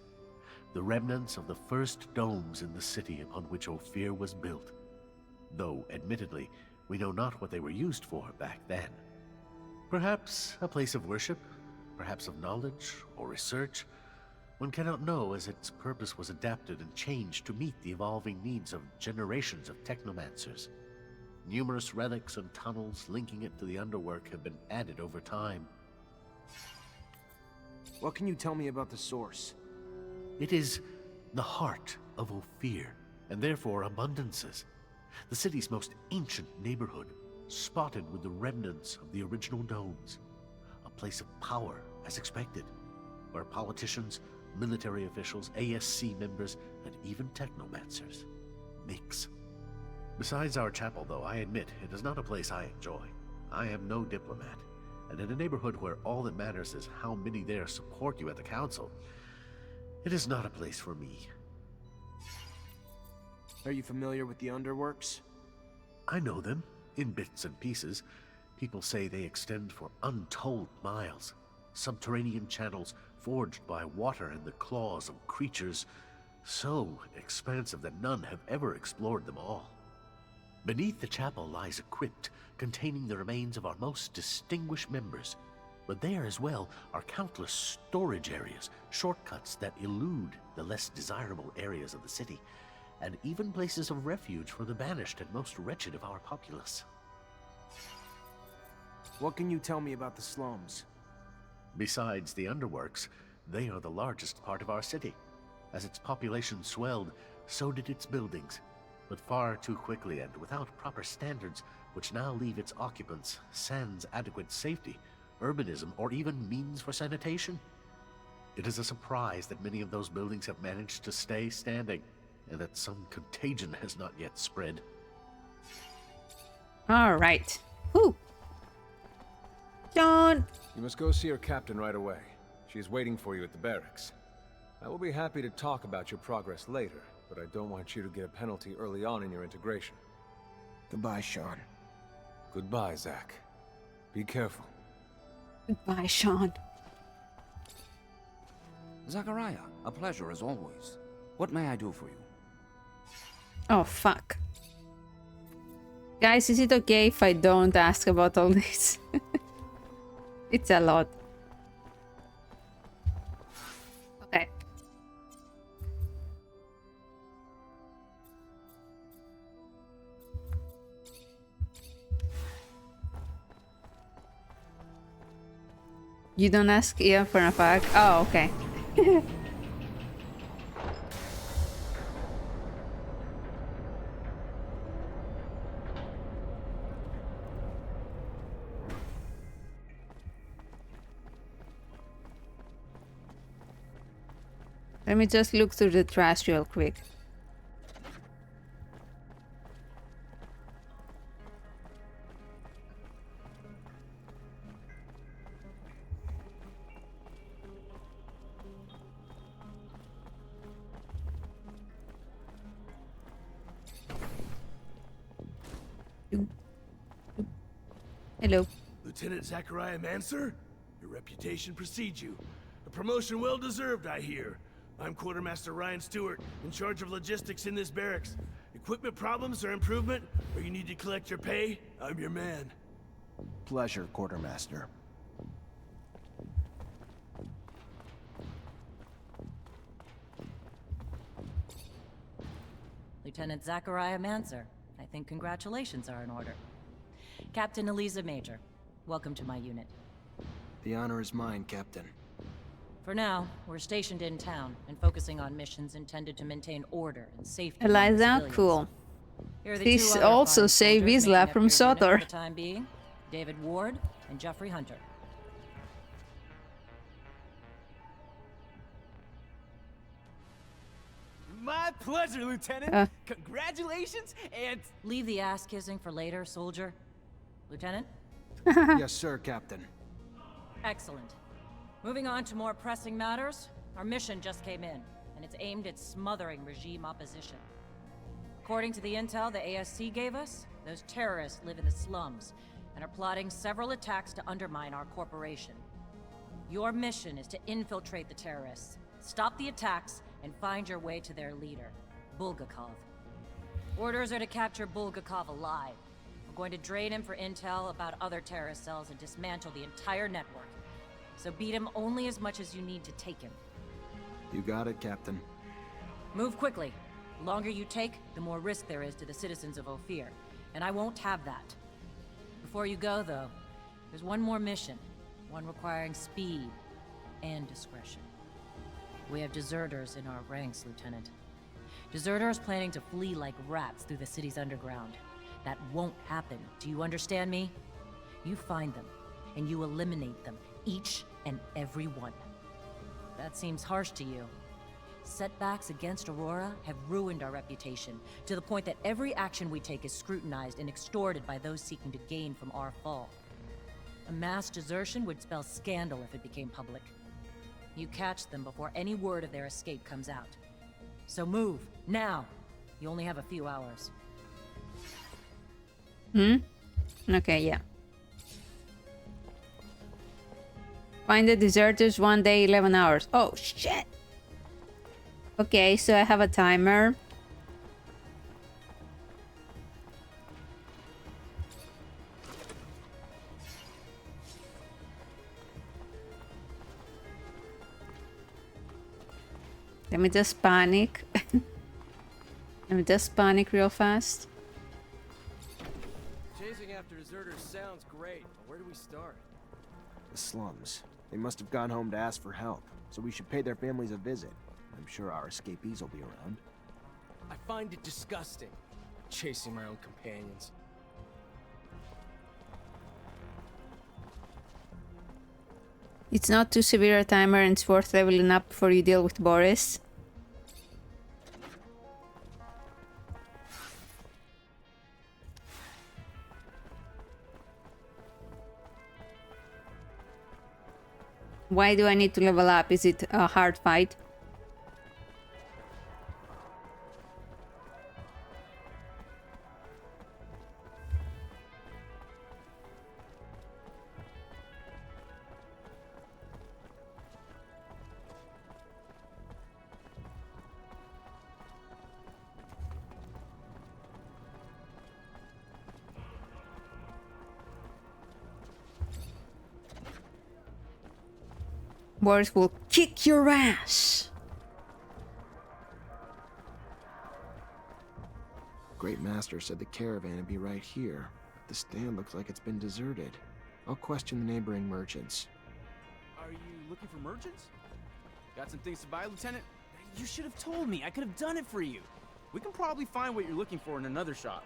G: The remnants of the first domes in the city upon which Ophir was built. Though, admittedly, we know not what they were used for back then. Perhaps a place of worship, perhaps of knowledge or research. One cannot know, as its purpose was adapted and changed to meet the evolving needs of generations of technomancers. Numerous relics and tunnels linking it to the underwork have been added over time.
C: What can you tell me about the source?
G: It is the heart of Ophir, and therefore Abundance's. The city's most ancient neighborhood, spotted with the remnants of the original domes. A place of power, as expected, where politicians, military officials, ASC members, and even technomancers mix. Besides our chapel, though, I admit it is not a place I enjoy. I am no diplomat, and in a neighborhood where all that matters is how many there support you at the council, it is not a place for me.
C: Are you familiar with the Underworks?
G: I know them, in bits and pieces. People say they extend for untold miles. Subterranean channels forged by water and the claws of creatures so expansive that none have ever explored them all. Beneath the chapel lies a crypt containing the remains of our most distinguished members. But there as well are countless storage areas, shortcuts that elude the less desirable areas of the city, and even places of refuge for the banished and most wretched of our populace.
C: What can you tell me about the slums?
G: Besides the underworks, they are the largest part of our city. As its population swelled, so did its buildings, but far too quickly and without proper standards, which now leave its occupants sans adequate safety, urbanism, or even means for sanitation. It is a surprise that many of those buildings have managed to stay standing, and that some contagion has not yet spread.
A: All right. Whew. John!
E: You must go see her captain right away. She is waiting for you at the barracks. I will be happy to talk about your progress later, but I don't want you to get a penalty early on in your integration.
C: Goodbye, Sean.
E: Goodbye, Zach. Be careful.
A: Goodbye, Sean.
H: Zachariah, a pleasure as always. What may I do for you?
A: Oh, fuck. Guys, is it okay if I don't ask about all this? It's a lot. Okay. You don't ask Ian for a fact? Oh, okay. Let me just look through the trash real quick. Hello.
D: Lieutenant Zachariah Mancer? Your reputation precedes you. A promotion well deserved, I hear. I'm Quartermaster Ryan Stewart, in charge of logistics in this barracks. Equipment problems or improvement, or you need to collect your pay? I'm your man.
C: Pleasure, Quartermaster.
O: Lieutenant Zachariah Mancer, I think congratulations are in order. Captain Eliza Major, welcome to my unit.
C: The honor is mine, Captain.
O: For now, we're stationed in town and focusing on missions intended to maintain order and safety.
A: Eliza, cool. This also save Isla from
O: For
A: Sotor.
O: the time being, David Ward and Jeffrey Hunter.
K: My pleasure, Lieutenant. Congratulations, and...
O: Leave the ass-kissing for later, soldier. Lieutenant?
C: Yes, sir, Captain.
O: Excellent. Moving on to more pressing matters, our mission just came in, and it's aimed at smothering regime opposition. According to the intel the ASC gave us, those terrorists live in the slums and are plotting several attacks to undermine our corporation. Your mission is to infiltrate the terrorists, stop the attacks, and find your way to their leader, Bulgakov. Orders are to capture Bulgakov alive. We're going to drain him for intel about other terrorist cells and dismantle the entire network. So beat him only as much as you need to take him.
C: You got it, Captain.
O: Move quickly. The longer you take, the more risk there is to the citizens of Ophir, and I won't have that. Before you go, though, there's one more mission, one requiring speed and discretion. We have deserters in our ranks, Lieutenant. Deserters planning to flee like rats through the city's underground. That won't happen, do you understand me? You find them, and you eliminate them, each and every one. That seems harsh to you. Setbacks against Aurora have ruined our reputation, to the point that every action we take is scrutinized and extorted by those seeking to gain from our fall. A mass desertion would spell scandal if it became public. You catch them before any word of their escape comes out. So move, now! You only have a few hours.
A: Okay, yeah. Find the deserters 1 day, 11 hours. Oh, shit! Okay, so I have a timer. Let me just panic. Let me just panic real fast.
L: Chasing after deserters sounds great, but where do we start?
C: The slums. They must have gone home to ask for help, so we should pay their families a visit. I'm sure our escapees will be around.
L: I find it disgusting, chasing my own companions.
A: It's not too severe a timer and it's worth leveling up before you deal with Boris. Why do I need to level up? Is it a hard fight? Boris will kick your ass.
C: Great Master said the caravan would be right here. The stand looks like it's been deserted. I'll question the neighboring merchants.
K: Are you looking for merchants? Got some things to buy, Lieutenant? You should have told me. I could have done it for you. We can probably find what you're looking for in another shop.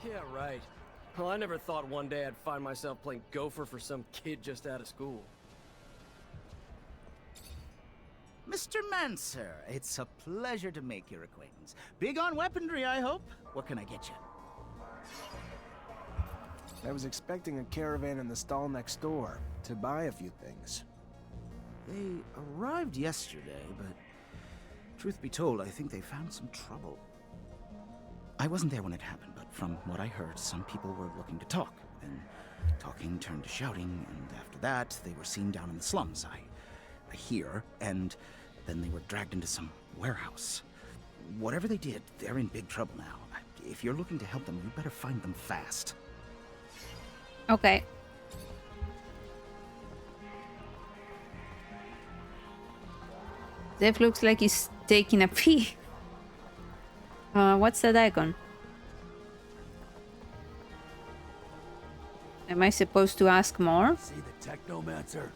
L: Yeah, right. Well, I never thought one day I'd find myself playing gopher for some kid just out of school.
P: Mr. Mancer, it's a pleasure to make your acquaintance. Big on weaponry, I hope? What can I get you?
C: I was expecting a caravan in the stall next door to buy a few things.
P: They arrived yesterday, but truth be told, I think they found some trouble. I wasn't there when it happened, but from what I heard, some people were looking to talk. Then talking turned to shouting, and after that, they were seen down in the slums. I hear, and then they were dragged into some warehouse. Whatever they did, they're in big trouble now. If you're looking to help them, you better find them fast.
A: Okay. Zeph looks like he's taking a pee. What's that icon? Am I supposed to ask more?
D: See the Technomancer?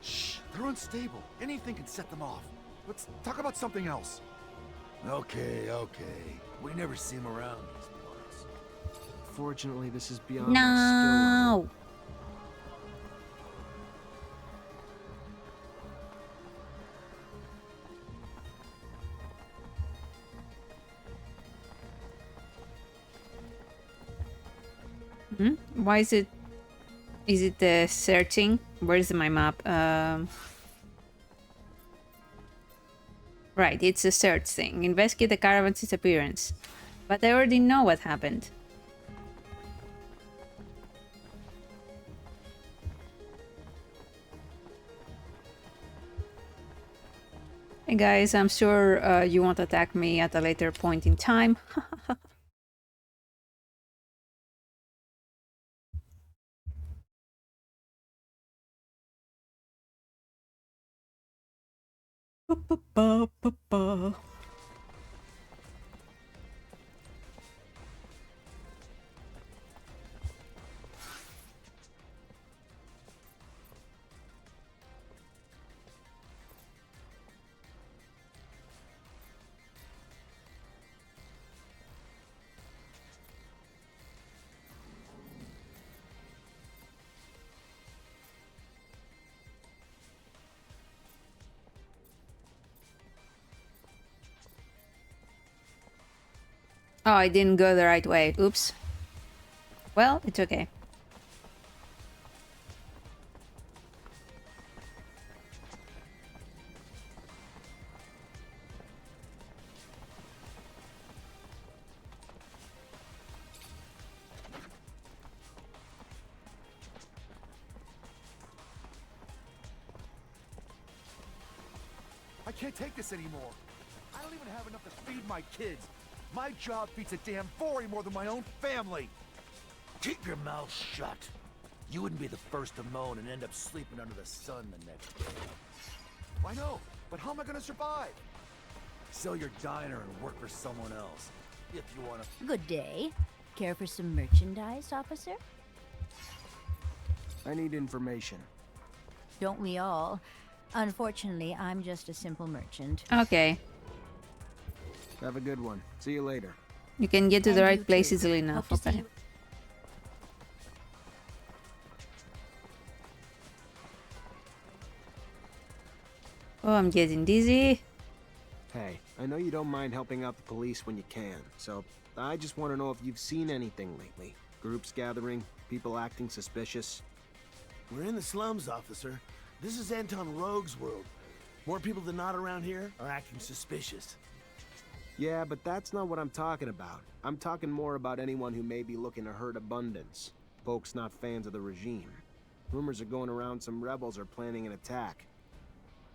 D: Shh, they're unstable. Anything can set them off. Let's talk about something else. Okay. We never see him around these parts.
C: Fortunately, this is beyond my skill level.
A: No. Why is it? Is it searching? Where's my map? Right, it's a search thing. Investigate the caravan's disappearance. But I already know what happened. Hey guys, I'm sure you won't attack me at a later point in time. Oh, I didn't go the right way. Oops. Well, it's okay.
D: I can't take this anymore. I don't even have enough to feed my kids. My job feeds a damn Vori more than my own family. Keep your mouth shut. You wouldn't be the first to moan and end up sleeping under the sun the next day. I know, but how am I gonna survive? Sell your diner and work for someone else, if you wanna.
Q: Good day. Care for some merchandise, officer?
C: I need information.
Q: Don't we all? Unfortunately, I'm just a simple merchant.
A: Okay.
C: Have a good one. See you later.
A: You can get to the right place easily enough.
Q: Hope to see
A: Okay.
Q: you.
A: Oh, I'm getting dizzy.
C: Hey, I know you don't mind helping out the police when you can, so I just want to know if you've seen anything lately. Groups gathering, people acting suspicious.
D: We're in the slums, officer. This is Anton Rogue's world. More people than not around here are acting suspicious.
C: Yeah, but that's not what I'm talking about. I'm talking more about anyone who may be looking to herd abundance. Folks not fans of the regime. Rumors are going around some rebels are planning an attack.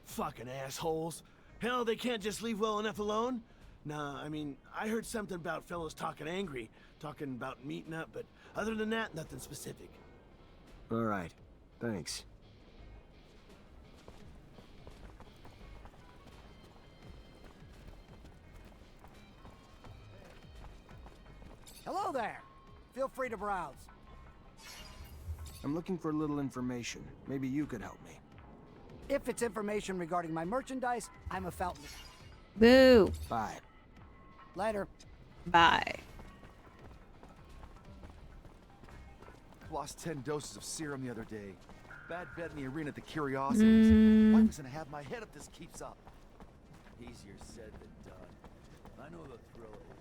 D: Fucking assholes. Hell, they can't just leave well enough alone? Nah, I mean, I heard something about fellows talking angry, talking about meeting up, but other than that, nothing specific.
C: Alright, thanks.
R: Hello there. Feel free to browse.
C: I'm looking for a little information. Maybe you could help me.
R: If it's information regarding my merchandise, I'm a fountain.
A: Boo.
C: Bye.
R: Later.
A: Bye.
S: Lost 10 doses of serum the other day. Bad bet in the arena at the Curiosities. Wife's gonna have my head if this keeps up. Easier said than done. I know the thrill of a win.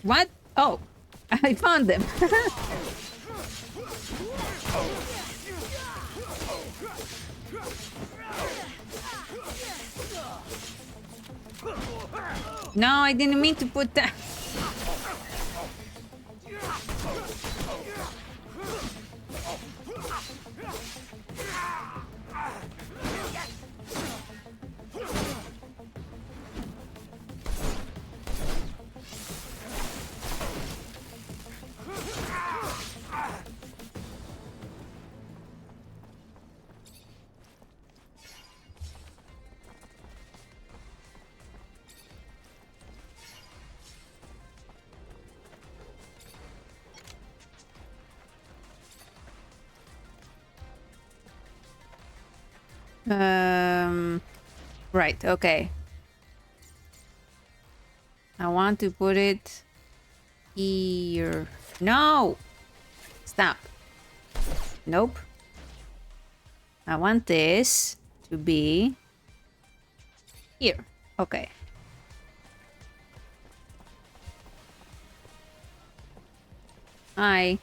A: What? Oh, I found them. No, I didn't mean to put that. Right, okay. I want to put it here. No! Stop. Nope. I want this to be here. Okay. Hi.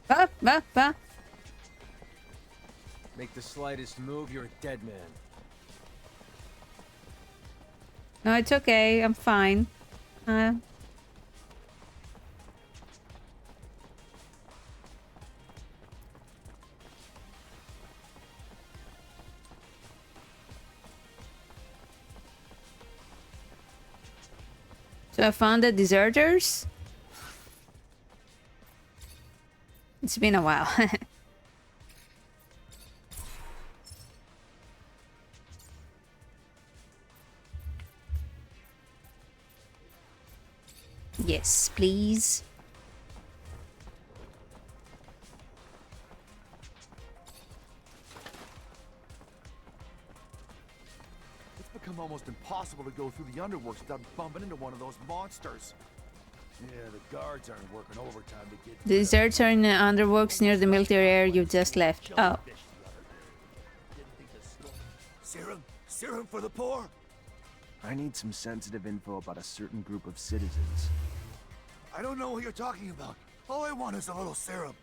A: Ba.
E: Make the slightest move, you're a dead man.
A: No, it's okay. I'm fine. So I found the deserters. It's been a while. Yes, please.
S: It's become almost impossible to go through the underworks without bumping into one of those monsters. Yeah, the guards aren't working overtime to get...
A: The deserts are in the underworks near the military area you just left. Oh.
S: Serum? Serum for the poor?
C: I need some sensitive info about a certain group of citizens.
S: I don't know what you're talking about. All I want is a little serum.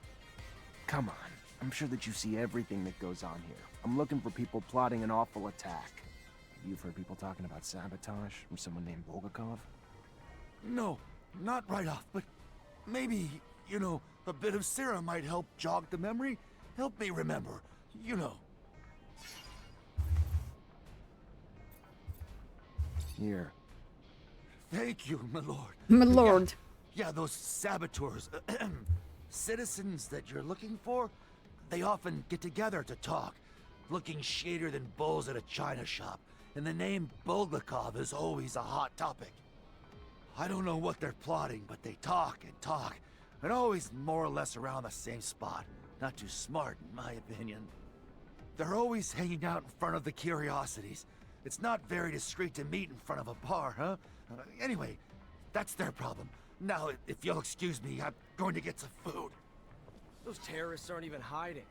C: Come on. I'm sure that you see everything that goes on here. I'm looking for people plotting an awful attack. You've heard people talking about sabotage from someone named Bulgakov?
S: No, not right off, but maybe, you know, a bit of serum might help jog the memory. Help me remember, you know.
C: Here.
S: Thank you, my lord.
A: My lord.
S: Yeah, those saboteurs, citizens that you're looking for, they often get together to talk, looking shadier than bulls at a china shop, and the name Bulgakov is always a hot topic. I don't know what they're plotting, but they talk, and always more or less around the same spot. Not too smart, in my opinion. They're always hanging out in front of the Curiosities. It's not very discreet to meet in front of a bar, huh? Anyway, that's their problem. Now, if you'll excuse me, I'm going to get some food.
L: Those terrorists aren't even hiding.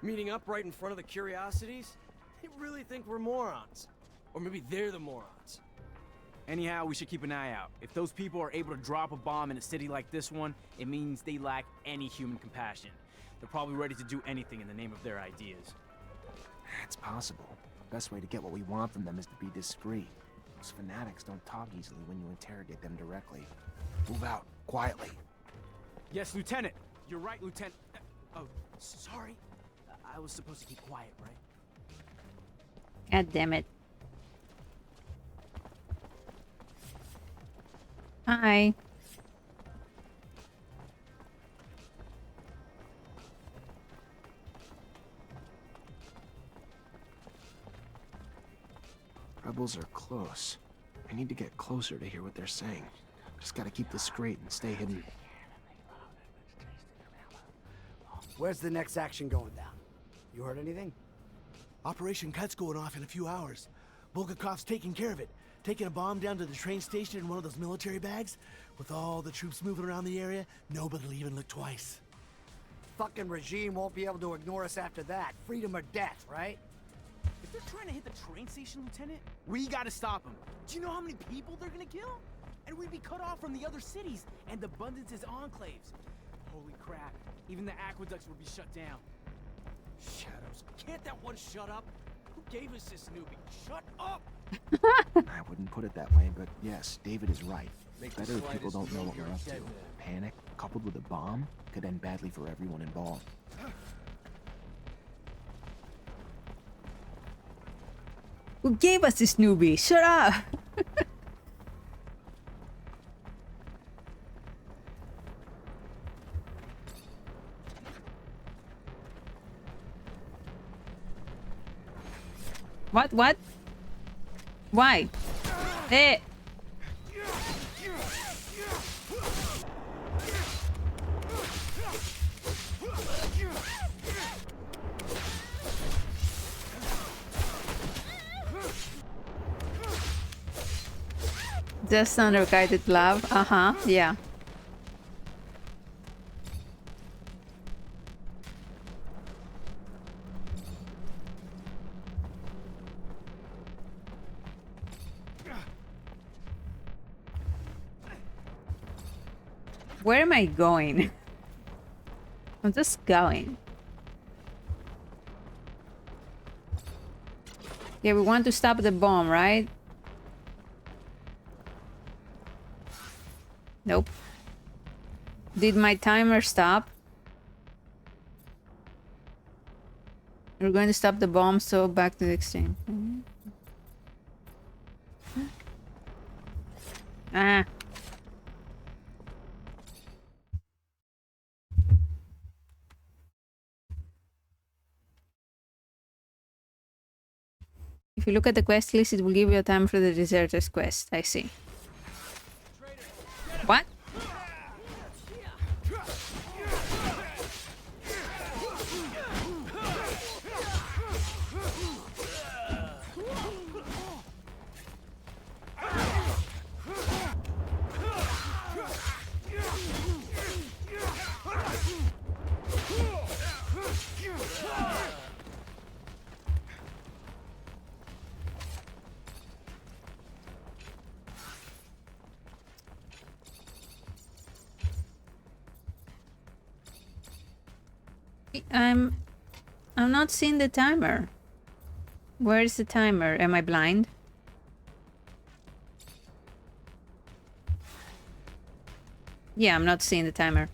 L: Meeting up right in front of the curiosities? They really think we're morons. Or maybe they're the morons.
K: Anyhow, we should keep an eye out. If those people are able to drop a bomb in a city like this one, it means they lack any human compassion. They're probably ready to do anything in the name of their ideas.
C: It's possible. The best way to get what we want from them is to be discreet. Those fanatics don't talk easily when you interrogate them directly. Move out, quietly.
K: Yes, Lieutenant. You're right, Lieutenant. Oh, sorry. I was supposed to keep quiet, right?
A: God damn it. Hi.
C: Rebels are close. I need to get closer to hear what they're saying. Just gotta keep discreet and stay hidden.
R: Where's the next action going down? You heard anything?
D: Operation Cut's going off in a few hours. Bulgakov's taking care of it. Taking a bomb down to the train station in one of those military bags. With all the troops moving around the area, nobody'll even look twice.
R: Fucking regime won't be able to ignore us after that. Freedom or death, right?
K: If they're trying to hit the train station, Lieutenant, we gotta stop them. Do you know how many people they're gonna kill? And we'd be cut off from the other cities and Abundance's enclaves. Holy crap, even the aqueducts would be shut down.
L: Shadows, can't that one shut up? Who gave us this newbie? Shut up!
C: I wouldn't put it that way, but yes, David is right.
L: Make the
C: Better if people
L: slightest
C: don't know
L: move,
C: what we're
L: you're
C: up to.
L: dead man.
C: Panic, coupled with a bomb, could end badly for everyone involved.
A: Who gave us this newbie? Shut up! What? What? Why? Hey! Just under guided love. Uh-huh. Yeah. Where am I going? I'm just going. Yeah, we want to stop the bomb, right? Nope. Did my timer stop? We're going to stop the bomb, so back to the exchange. Ah. If you look at the quest list, it will give you a time for the deserters quest. I see. What? I'm not seeing the timer. Where is the timer? Am I blind? Yeah, I'm not seeing the timer.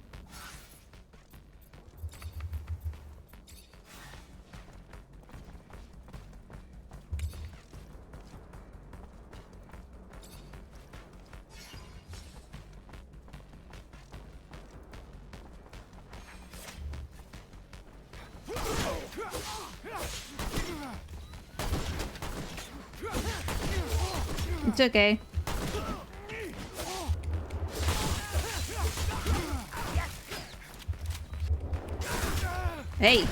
A: It's okay. Hey.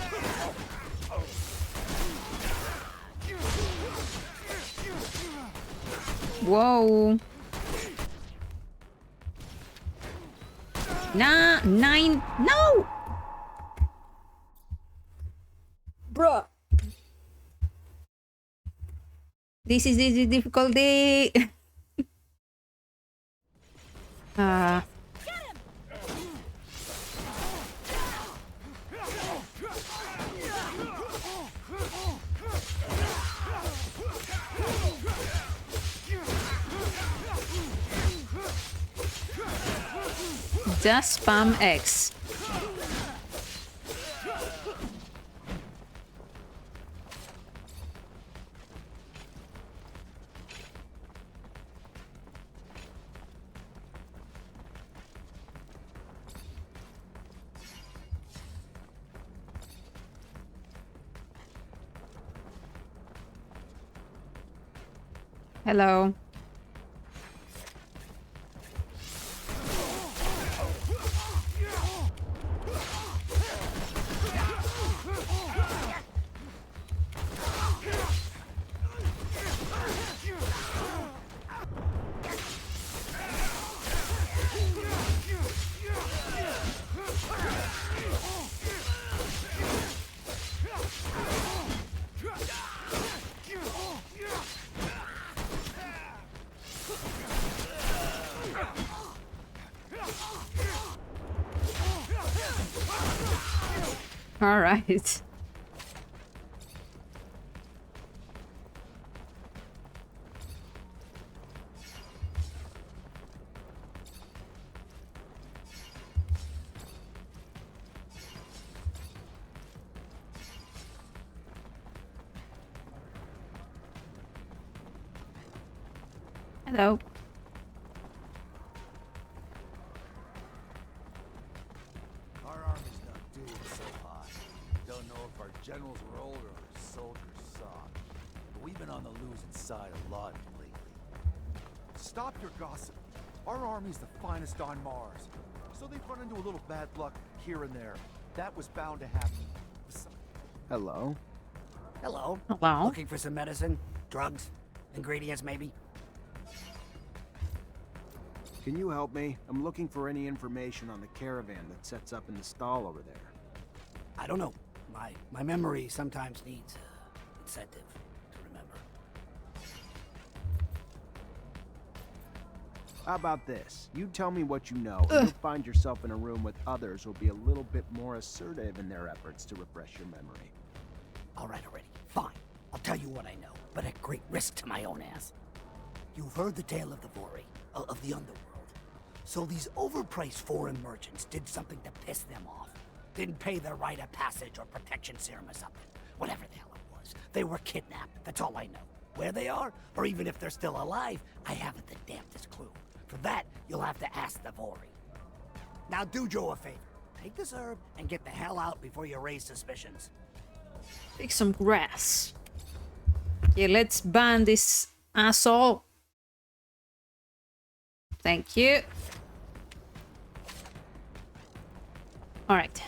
A: Nah, 9. No! Bruh. This is easy difficulty. Just spam X. Hello. All right. Hello.
S: Our army's not doing so hot. Don't know if our generals were old or our soldiers soft. But we've been on the losing side a lot lately.
T: Stop your gossip. Our army's the finest on Mars. So they've run into a little bad luck here and there. That was bound to happen.
C: Hello?
R: Hello.
A: Hello.
R: Looking for some medicine? Drugs? Ingredients, maybe?
C: Can you help me? I'm looking for any information on the caravan that sets up in the stall over there.
R: I don't know. My memory sometimes needs incentive to remember.
C: How about this? You tell me what you know, and you'll find yourself in a room with others who'll be a little bit more assertive in their efforts to refresh your memory.
R: All right, already. Fine. I'll tell you what I know, but at great risk to my own ass. You've heard the tale of the Vori, of the underworld. So these overpriced foreign merchants did something to piss them off. Didn't pay their rite of passage or protection serum or something. Whatever the hell it was. They were kidnapped. That's all I know. Where they are, or even if they're still alive, I haven't the damnedest clue. For that, you'll have to ask the Vori. Now do Joe a favor. Take this herb and get the hell out before you raise suspicions.
A: Take some grass. Okay, let's ban this asshole. Thank you. All right.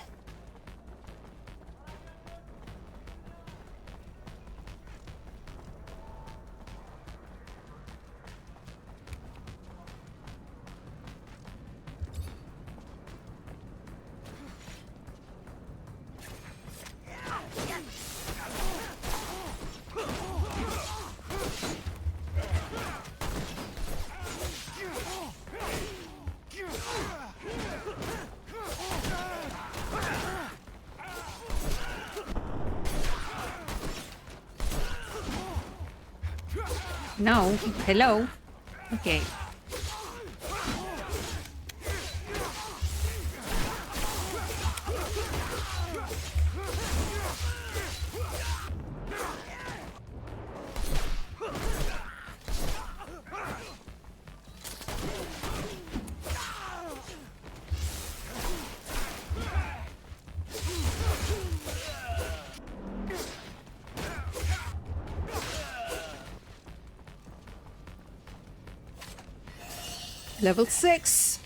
A: No. Hello. Okay. Level 6.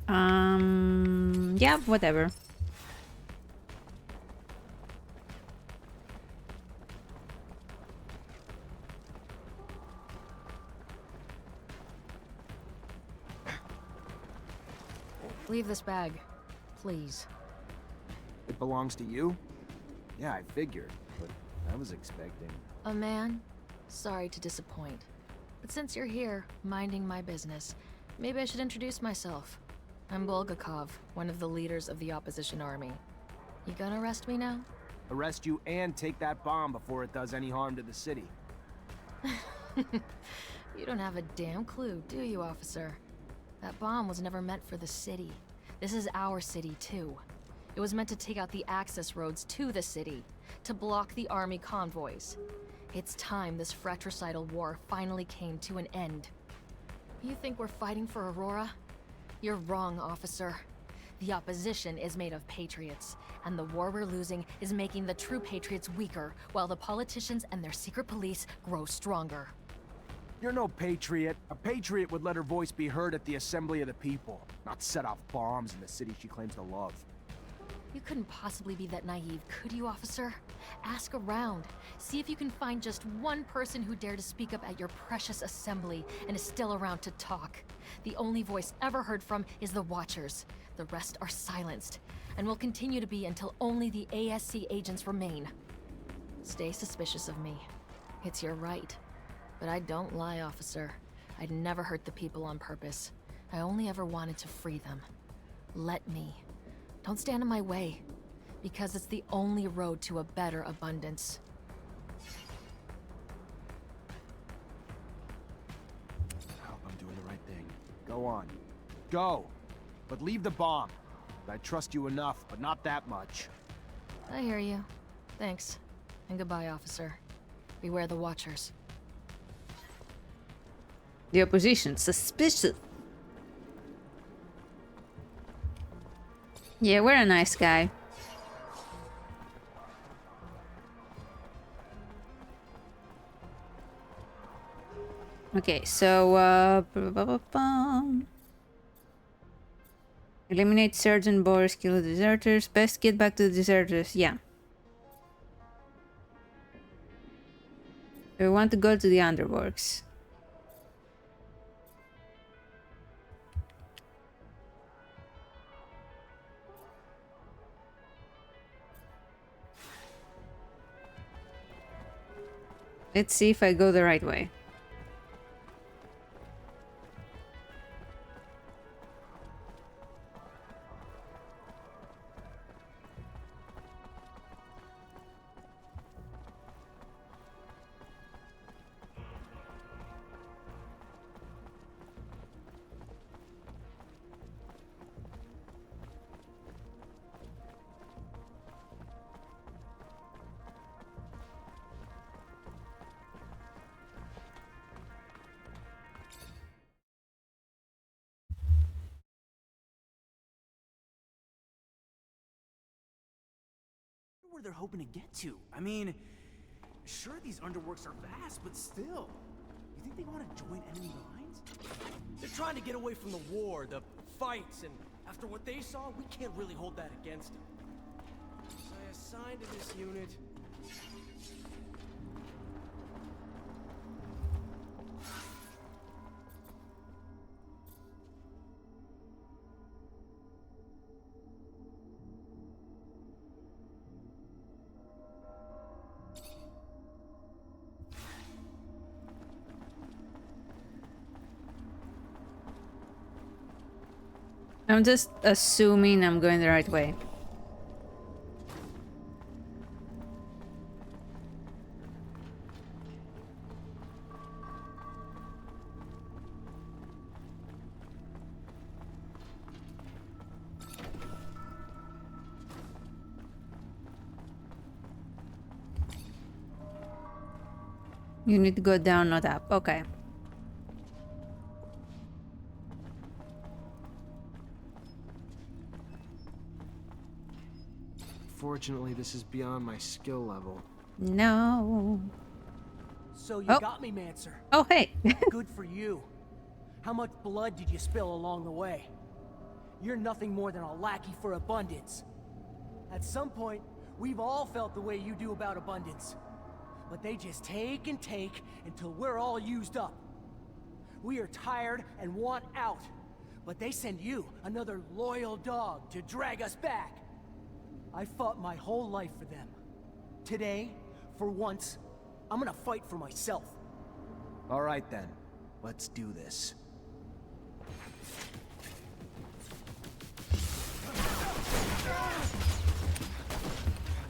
A: Yeah, whatever.
F: Leave this bag, please.
C: It belongs to you? Yeah, I figured, but I was expecting...
F: A man? Sorry to disappoint. But since you're here, minding my business, maybe I should introduce myself. I'm Bulgakov, one of the leaders of the opposition army. You gonna arrest me now?
C: Arrest you and take that bomb before it does any harm to the city.
F: You don't have a damn clue, do you, officer? That bomb was never meant for the city. This is our city, too. It was meant to take out the access roads to the city, to block the army convoys. It's time this fratricidal war finally came to an end. You think we're fighting for Aurora? You're wrong, officer. The opposition is made of patriots, and the war we're losing is making the true patriots weaker, while the politicians and their secret police grow stronger.
C: You're no patriot. A patriot would let her voice be heard at the assembly of the people, not set off bombs in the city she claims to love.
F: You couldn't possibly be that naive, could you, officer? Ask around. See if you can find just one person who dared to speak up at your precious assembly and is still around to talk. The only voice ever heard from is the Watchers. The rest are silenced, and will continue to be until only the ASC agents remain. Stay suspicious of me. It's your right. But I don't lie, officer. I'd never hurt the people on purpose. I only ever wanted to free them. Let me. Don't stand in my way, because it's the only road to a better abundance.
C: I hope I'm doing the right thing. Go on. Go! But leave the bomb. I trust you enough, but not that much.
F: I hear you. Thanks. And goodbye, officer. Beware the Watchers.
A: The opposition, suspicious. Yeah, we're a nice guy. Okay, so eliminate Sergeant Boris, kill the deserters. Best get back to the deserters, yeah. We want to go to the underworks. Let's see if I go the right way.
K: Where they're hoping to get to. I mean, sure these underworks are vast, but still. You think they want to join enemy lines? They're trying to get away from the war, the fights, and after what they saw, we can't really hold that against them. So I assigned to this unit.
A: I'm just assuming I'm going the right way. You need to go down, not up. Okay.
C: Fortunately, this is beyond my skill level.
A: No.
F: So you
A: Oh.
F: got me, Mancer.
A: Oh, hey.
F: Good for you. How much blood did you spill along the way?
K: You're nothing more than a lackey for abundance. At some point, we've all felt the way you do about abundance. But they just take and take until we're all used up. We are tired and want out. But they send you, another loyal dog, to drag us back. I fought my whole life for them. Today, for once, I'm gonna fight for myself.
C: All right then, let's do this.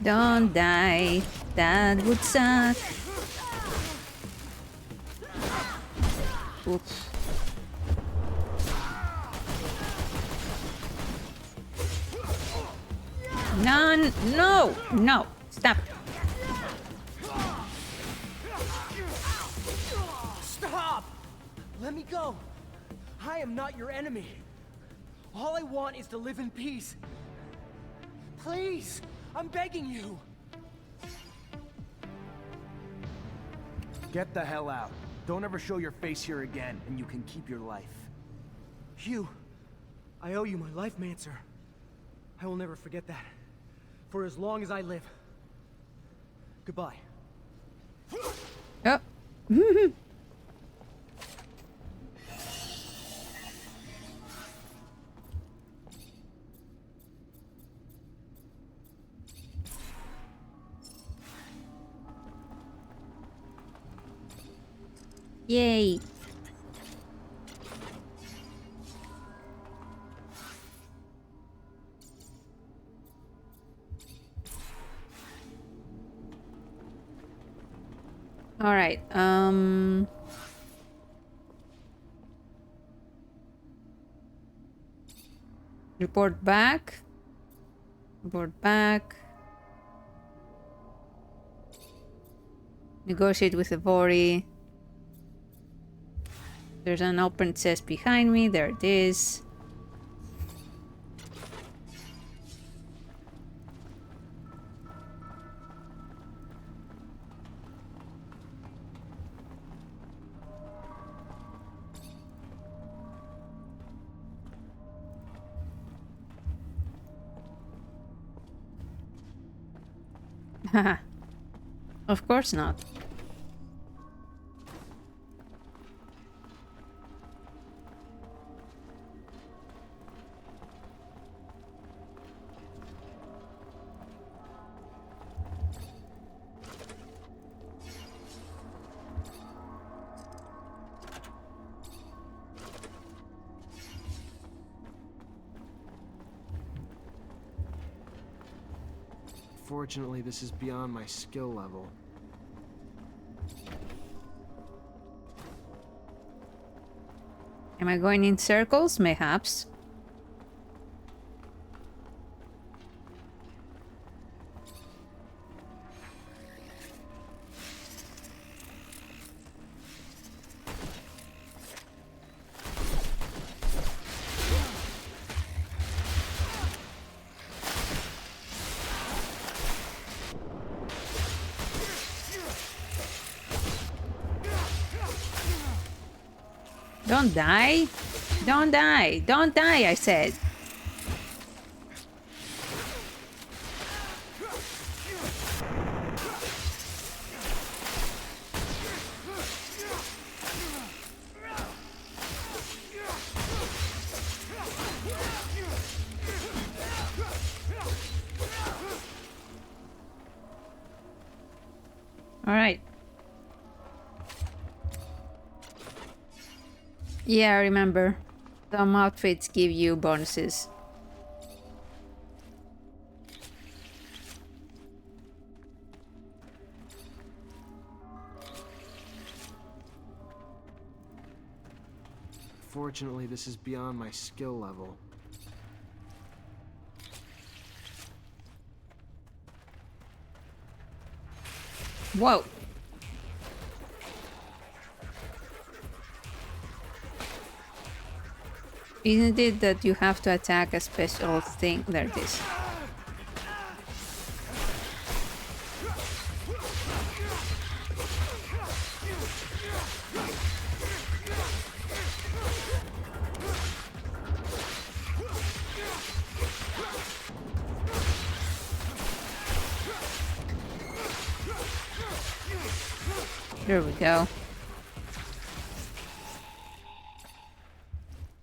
A: Don't die. That would suck. Oops. None. No. No. Stop.
K: Stop! Let me go. I am not your enemy. All I want is to live in peace. Please, I'm begging you.
C: Get the hell out. Don't ever show your face here again, and you can keep your life.
K: Hugh, I owe you my life, Mancer. I will never forget that. For as long as I live. Goodbye.
A: Oh. Yay. All right. Report back. Report back. Negotiate with the Vori. There's an open chest behind me. There it is. Haha. Of course not.
C: Fortunately, this is beyond my skill level.
A: Am I going in circles? Mayhaps. Don't die. Don't die. Don't die, I said. All right. Yeah, I remember. Some outfits give you bonuses.
C: Fortunately, this is beyond my skill level.
A: Whoa. Isn't it that you have to attack a special thing? There it is. There we go.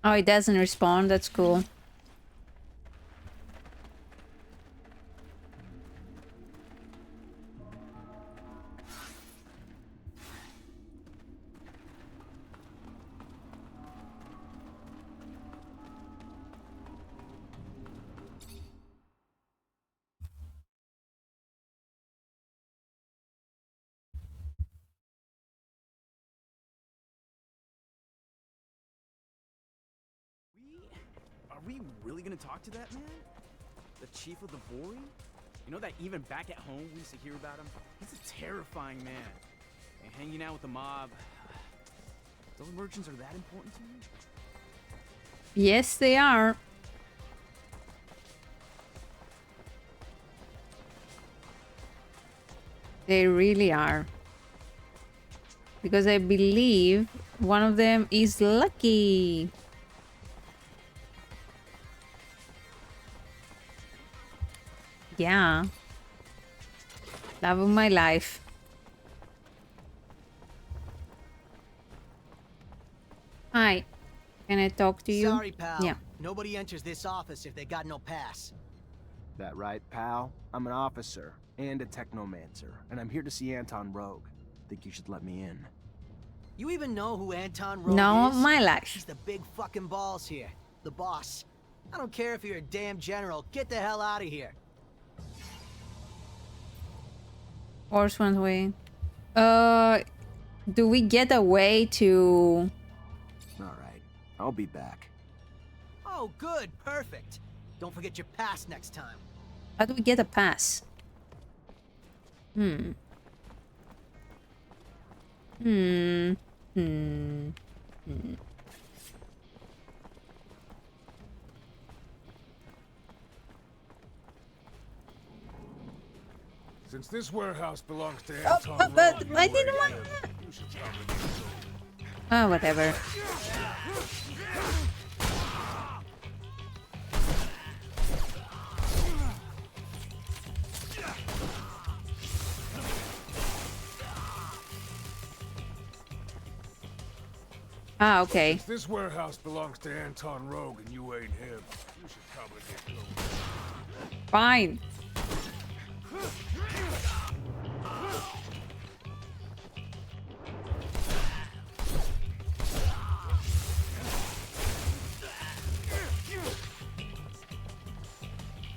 A: Oh, it doesn't respawn. That's cool.
K: Are we really gonna talk to that man? The chief of the Vori? You know that even back at home we used to hear about him? He's a terrifying man. And hanging out with the mob. Those merchants are that important to you?
A: Yes, they are. They really are. Because I believe one of them is Lucky. Yeah. Love of my life. Hi. Can I talk to you?
R: Sorry, pal.
A: Yeah.
R: Nobody enters this office if they got no pass.
C: That right, pal? I'm an officer and a Technomancer, and I'm here to see Anton Rogue. Think you should let me in.
R: You even know who Anton Rogue
A: No,
R: is?
A: my life.
R: He's the big fucking balls here. The boss. I don't care if you're a damn general. Get the hell out of here.
A: Horse one way. Do we get a way to...
C: Alright, I'll be back.
R: Oh, good. Perfect. Don't forget your pass next time.
A: How do we get a pass? Hmm.
E: Since this warehouse belongs to
A: Oh,
E: Anton
A: but
E: Rogue,
A: I didn't want... Oh, whatever. Ah, okay.
E: Since this warehouse belongs to Anton Rogue and you ain't him, you should probably get going.
A: Fine.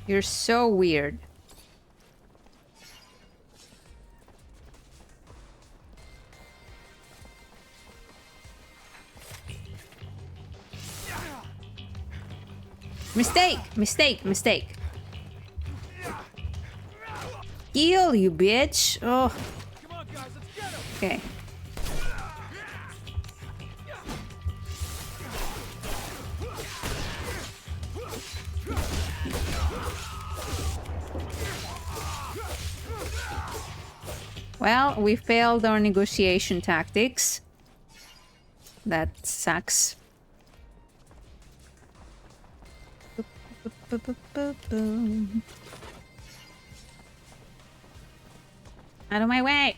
A: You're so weird. Mistake! Mistake! Mistake! Kill you, bitch! Oh. Okay. Well, we failed our negotiation tactics. That sucks. Out of my way!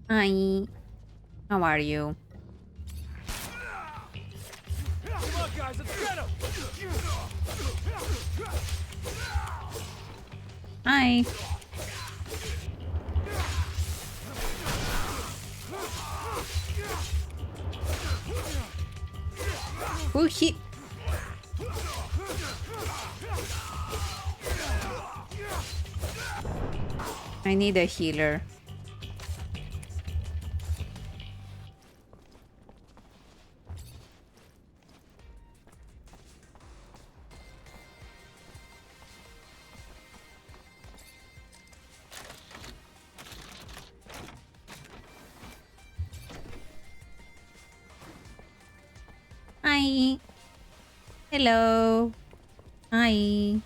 A: Hi. How are you?
K: Come on, guys, let's get him!
A: Hi. Who hit? I need a healer. Hi. Hello. Hi.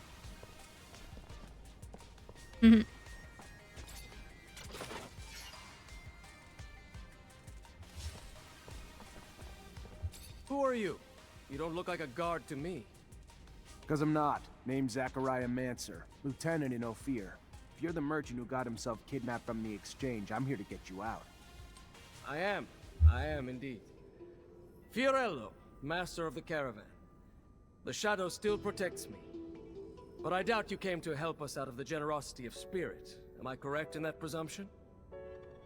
L: Who are you? You don't look like a guard to me.
C: Because I'm not. Name's Zachariah Mancer, lieutenant in Ophir. If you're the merchant who got himself kidnapped from the exchange, I'm here to get you out.
L: I am indeed. Fiorello, master of the caravan. The shadow still protects me. But I doubt you came to help us out of the generosity of spirit. Am I correct in that presumption?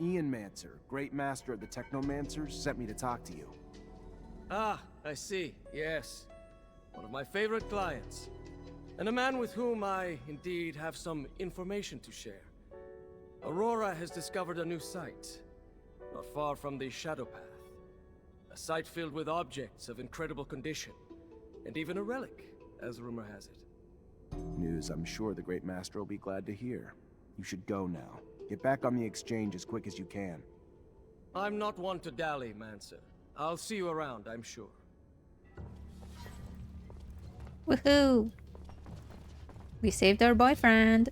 C: Ian Mancer, great master of the Technomancers, sent me to talk to you.
L: Ah, I see. Yes. One of my favorite clients. And a man with whom I, indeed, have some information to share. Aurora has discovered a new site, not far from the Shadow Path. A site filled with objects of incredible condition, and even a relic, as rumor has it.
C: News I'm sure the great master will be glad to hear. You should go now. Get back on the exchange as quick as you can.
L: I'm not one to dally, Mancer. I'll see you around, I'm sure.
A: Woohoo! We saved our boyfriend.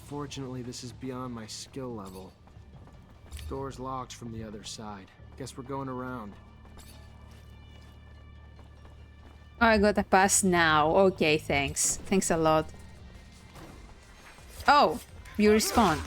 U: Fortunately, this is beyond my skill level. Door's locked from the other side. Guess we're going around.
A: I got a pass now. Okay, thanks. Thanks a lot. Oh, you respawn.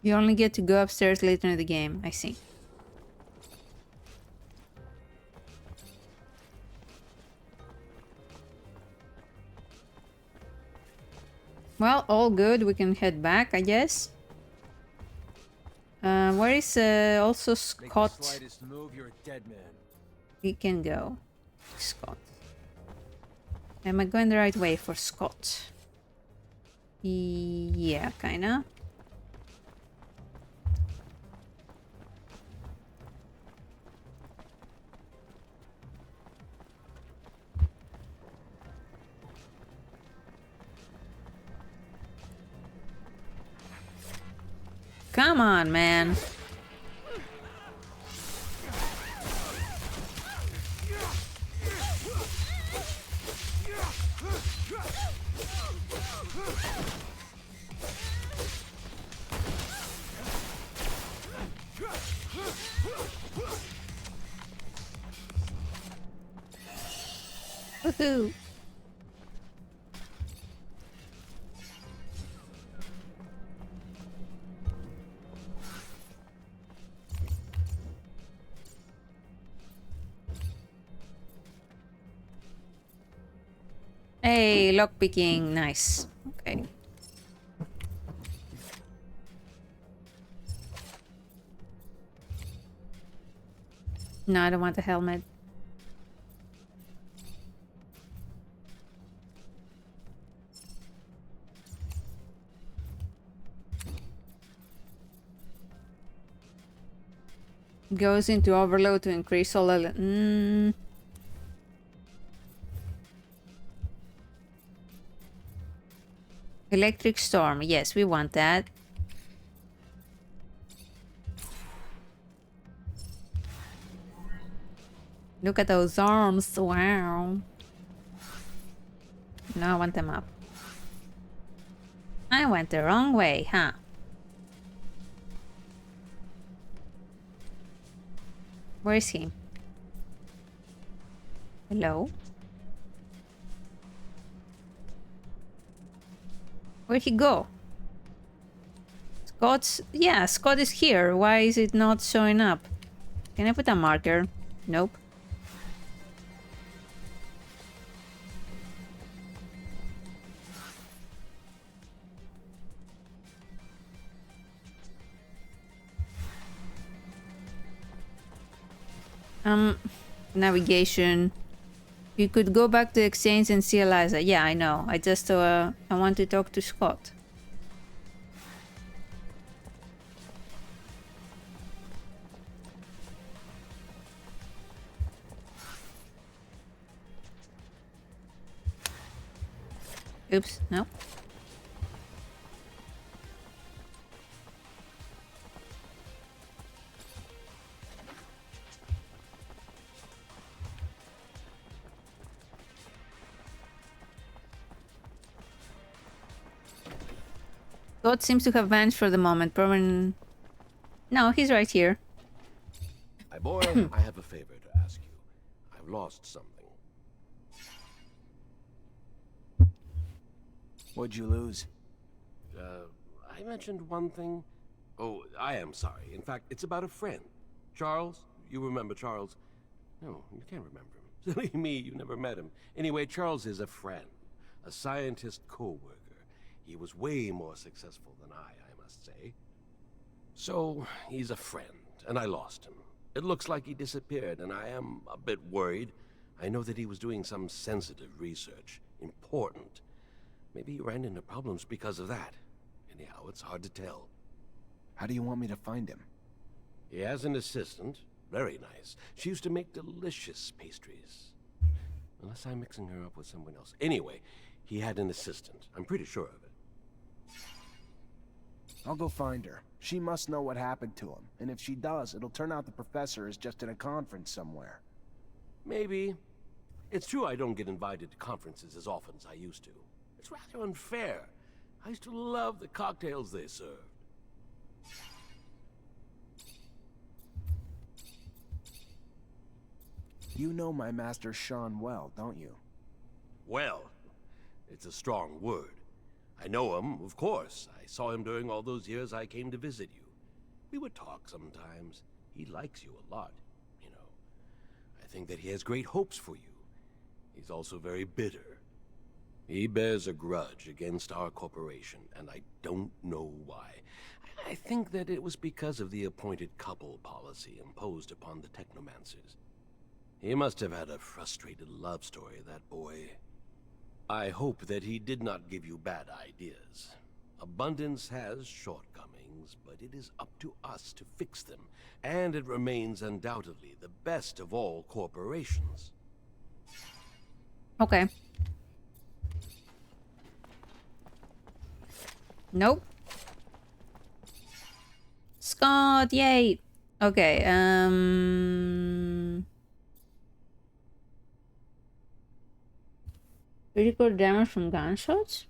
A: You only get to go upstairs later in the game. I see. Well, all good. We can head back, I guess. Where is also Scott?
E: Make the slightest move, you're a dead man.
A: He can go. Scott. Am I going the right way for Scott? Yeah, kinda. Come on, man. Woohoo! Hey, lockpicking, nice. Okay. No, I don't want a helmet. Goes into overload to increase all the... Electric storm. Yes, we want that. Look at those arms. Wow. No, I want them up. I went the wrong way, huh? Where is he? Hello? Where'd he go? Scott's... Yeah, Scott is here. Why is it not showing up? Can I put a marker? Nope. Navigation. You could go back to exchange and see Eliza. Yeah, I know. I just I want to talk to Scott. Oops, no. God seems to have vanished for the moment. Probably... No, he's right here.
B: My boy, I have a favor to ask you. I've lost something.
C: What'd you lose?
B: I mentioned one thing. Oh, I am sorry. In fact, it's about a friend. Charles? You remember Charles? No, you can't remember him. Silly me, you never met him. Anyway, Charles is a friend. A scientist co-worker. He was way more successful than I must say. So, he's a friend, and I lost him. It looks like he disappeared, and I am a bit worried. I know that he was doing some sensitive research. Important. Maybe he ran into problems because of that. Anyhow, it's hard to tell.
C: How do you want me to find him?
B: He has an assistant. Very nice. She used to make delicious pastries. Unless I'm mixing her up with someone else. Anyway, he had an assistant. I'm pretty sure of it.
C: I'll go find her. She must know what happened to him. And if she does, it'll turn out the professor is just in a conference somewhere.
B: Maybe. It's true I don't get invited to conferences as often as I used to. It's rather unfair. I used to love the cocktails they served.
C: You know my master Sean well, don't you?
B: Well, it's a strong word. I know him, of course. I saw him during all those years I came to visit you. We would talk sometimes. He likes you a lot, you know. I think that he has great hopes for you. He's also very bitter. He bears a grudge against our corporation, and I don't know why. I think that it was because of the appointed couple policy imposed upon the Technomancers. He must have had a frustrated love story, that boy. I hope that he did not give you bad ideas. Abundance has shortcomings, but it is up to us to fix them, and it remains undoubtedly the best of all corporations.
A: Okay. Nope. Scott, yay! Okay, critical damage from gunshots?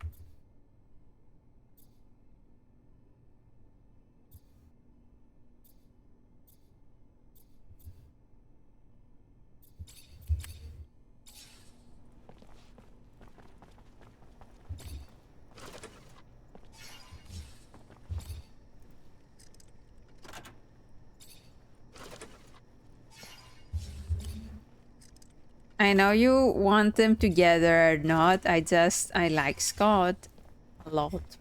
A: I know you want them together or not. I like Scott a lot.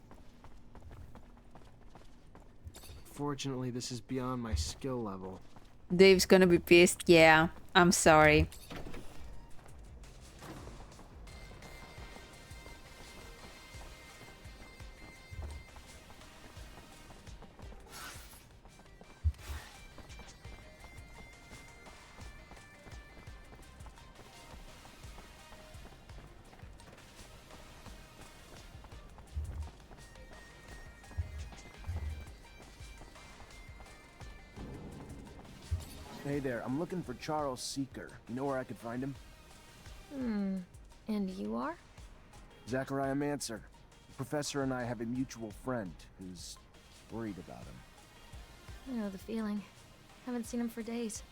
U: Fortunately, this is beyond my skill level.
A: Dave's gonna be pissed. Yeah, I'm sorry.
C: Hey there, I'm looking for Charles Seeker. You know where I could find him?
F: And you are?
C: Zachariah Mancer. The professor and I have a mutual friend who's worried about him.
F: I know the feeling. Haven't seen him for days.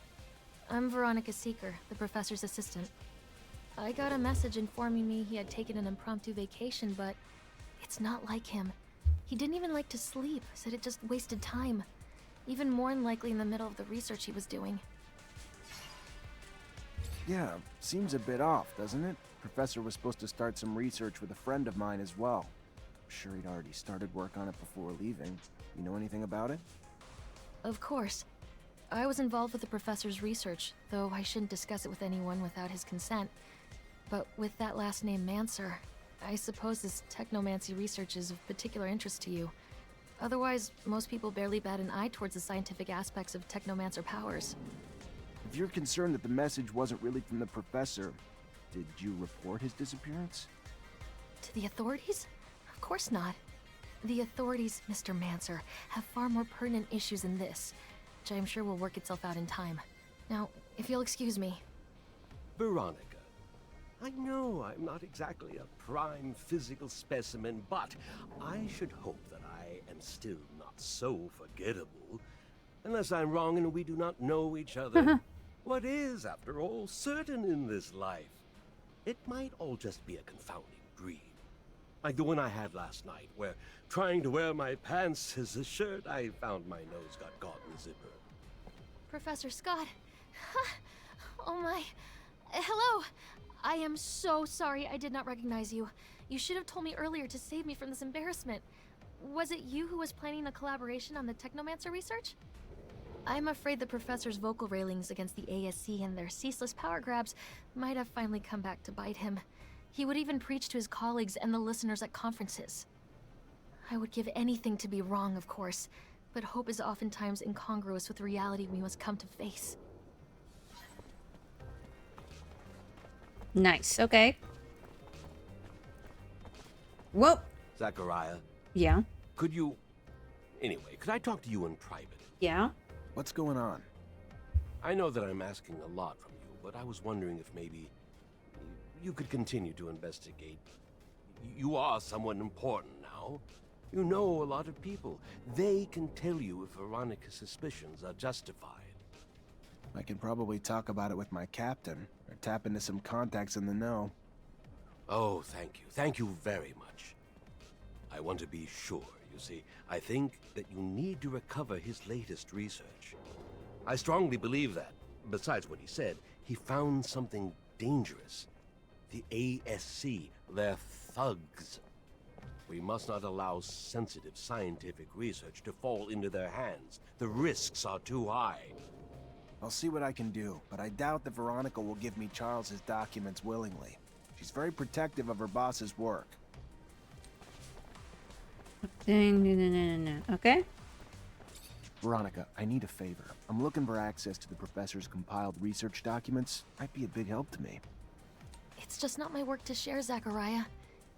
F: I'm Veronica Seeker, the professor's assistant. I got a message informing me he had taken an impromptu vacation, but it's not like him. He didn't even like to sleep, said it just wasted time. Even more unlikely in the middle of the research he was doing.
C: Yeah, seems a bit off, doesn't it? Professor was supposed to start some research with a friend of mine as well. I'm sure he'd already started work on it before leaving. You know anything about it?
F: Of course. I was involved with the professor's research, though I shouldn't discuss it with anyone without his consent. But with that last name Mancer, I suppose this technomancy research is of particular interest to you. Otherwise, most people barely bat an eye towards the scientific aspects of Technomancer powers.
C: If you're concerned that the message wasn't really from the professor, did you report his disappearance?
F: To the authorities? Of course not. The authorities, Mr. Mancer, have far more pertinent issues than this, which I'm sure will work itself out in time. Now, if you'll excuse me.
B: Veronica, I know I'm not exactly a prime physical specimen, but I should hope that I am still not so forgettable. Unless I'm wrong and we do not know each other. What is, after all, certain in this life? It might all just be a confounding dream. Like the one I had last night, where trying to wear my pants as a shirt, I found my nose got caught in the zipper.
F: Professor Scott. Oh my. Hello. I am so sorry I did not recognize you. You should have told me earlier to save me from this embarrassment. Was it you who was planning a collaboration on the Technomancer research? I'm afraid the professor's vocal railings against the ASC and their ceaseless power grabs might have finally come back to bite him. He would even preach to his colleagues and the listeners at conferences. I would give anything to be wrong, of course, but hope is oftentimes incongruous with reality we must come to face.
A: Nice, okay. Whoa!
B: Zachariah?
A: Yeah?
B: Could you... Anyway, could I talk to you in private?
A: Yeah?
C: What's going on?
B: I know that I'm asking a lot from you, but I was wondering if maybe you could continue to investigate. You are someone important now. You know a lot of people. They can tell you if Veronica's suspicions are justified.
C: I can probably talk about it with my captain, or tap into some contacts in the know.
B: Oh, thank you. Thank you very much. I want to be sure, you see. I think that you need to recover his latest research. I strongly believe that, besides what he said, he found something dangerous. The ASC, they're thugs. We must not allow sensitive scientific research to fall into their hands. The risks are too high.
C: I'll see what I can do, but I doubt that Veronica will give me Charles's documents willingly. She's very protective of her boss's work.
A: Okay?
C: Veronica, I need a favor. I'm looking for access to the professor's compiled research documents. Might be a big help to me.
F: It's just not my work to share, Zachariah.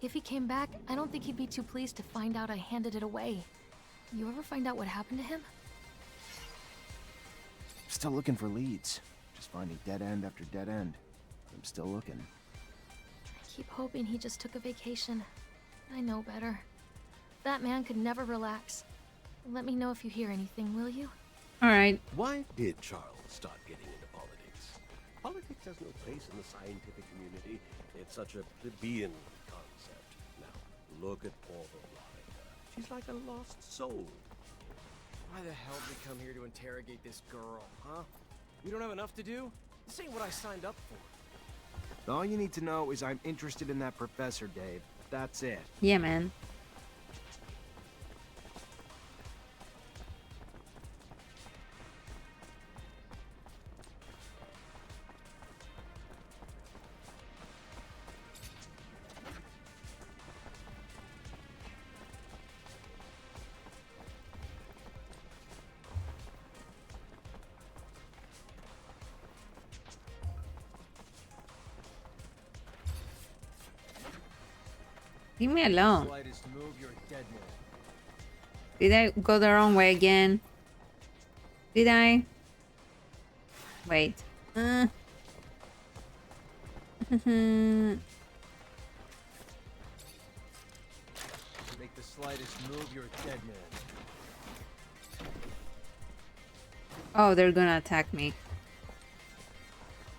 F: If he came back, I don't think he'd be too pleased to find out I handed it away. You ever find out what happened to him?
C: Still looking for leads. Just finding dead end after dead end. I'm still looking.
F: I keep hoping he just took a vacation. I know better. That man could never relax. Let me know if you hear anything, will you?
A: Alright.
B: Why did Charles start getting into politics? Politics has no place in the scientific community. It's such a plebeian concept. Now, look at poor Veronica. She's like a lost soul.
L: Why the hell did we come here to interrogate this girl, huh? We don't have enough to do? This ain't what I signed up for.
U: All you need to know is I'm interested in that professor, Dave. That's it.
A: Yeah, man. Leave me alone. Did I go the wrong way again? Did I? Wait.
U: Make the slightest move, you're a dead man.
A: Oh, they're gonna attack me.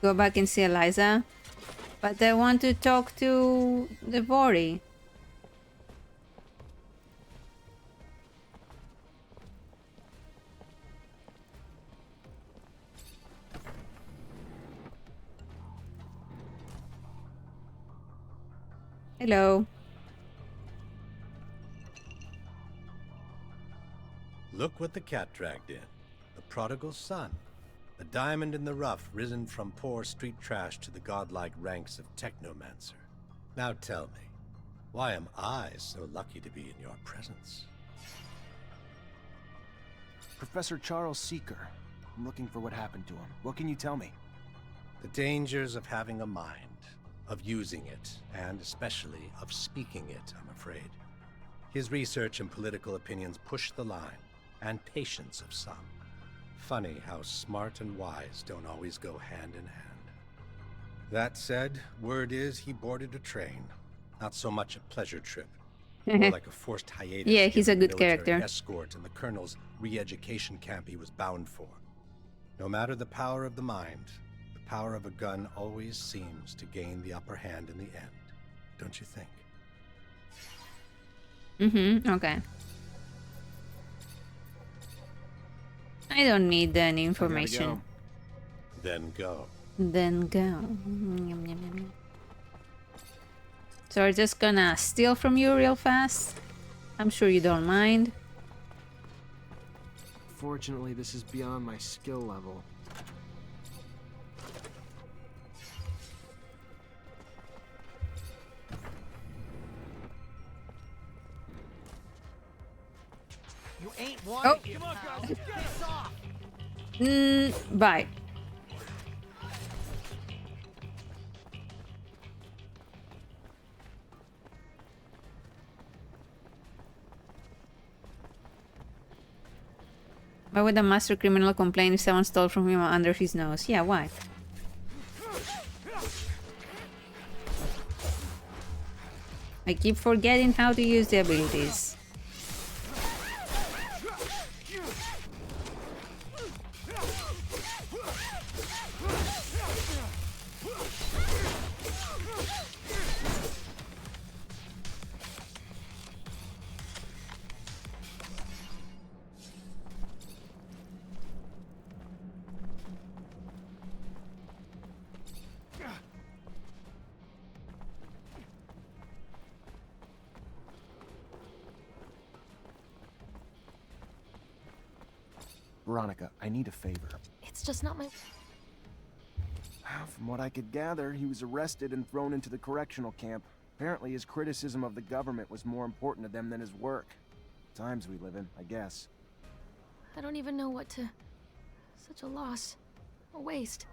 A: Go back and see Eliza. But I want to talk to the Vori. Hello.
G: Look what the cat dragged in. The prodigal son. A diamond in the rough, risen from poor street trash to the godlike ranks of Technomancer. Now tell me, why am I so lucky to be in your presence?
C: Professor Charles Seeker. I'm looking for what happened to him. What can you tell me?
G: The dangers of having a mind, of using it, and especially of speaking it, I'm afraid. His research and political opinions push the line, and patience of some. Funny how smart and wise don't always go hand in hand. That said, word is he boarded a train. Not so much a pleasure trip. More like a forced hiatus.
A: Yeah, he's a
G: given the
A: good
G: military
A: character.
G: escort and the colonel's re-education camp he was bound for. No matter the power of the mind, the power of a gun always seems to gain the upper hand in the end. Don't you think?
A: Okay. I don't need any information.
G: Then go.
A: Then go. Yum, yum, yum. So we're just gonna steal from you real fast. I'm sure you don't mind.
U: Fortunately, this is beyond my skill level.
K: You ain't
A: Oh.
K: one. Come on, guys, let's get us off.
A: Bye. Why would a master criminal complain if someone stole from him under his nose? Yeah, why? I keep forgetting how to use the abilities.
C: Veronica, I need a favor.
F: It's just not my...
C: From what I could gather, he was arrested and thrown into the correctional camp. Apparently his criticism of the government was more important to them than his work. Times we live in, I guess.
F: I don't even know what to... Such a loss. A waste.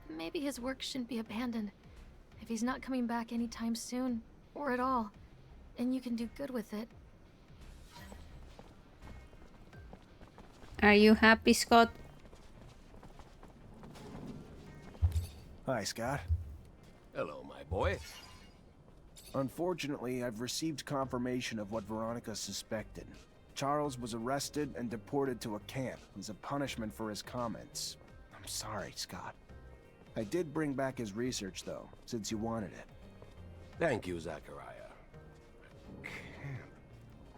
F: Maybe his work shouldn't be abandoned. If he's not coming back anytime soon, or at all, and you can do good with it.
A: Are you happy, Scott?
C: Hi, Scott.
B: Hello, my boy.
C: Unfortunately, I've received confirmation of what Veronica suspected. Charles was arrested and deported to a camp as a punishment for his comments. I'm sorry, Scott. I did bring back his research, though, since you wanted it.
B: Thank you, Zachariah. Camp.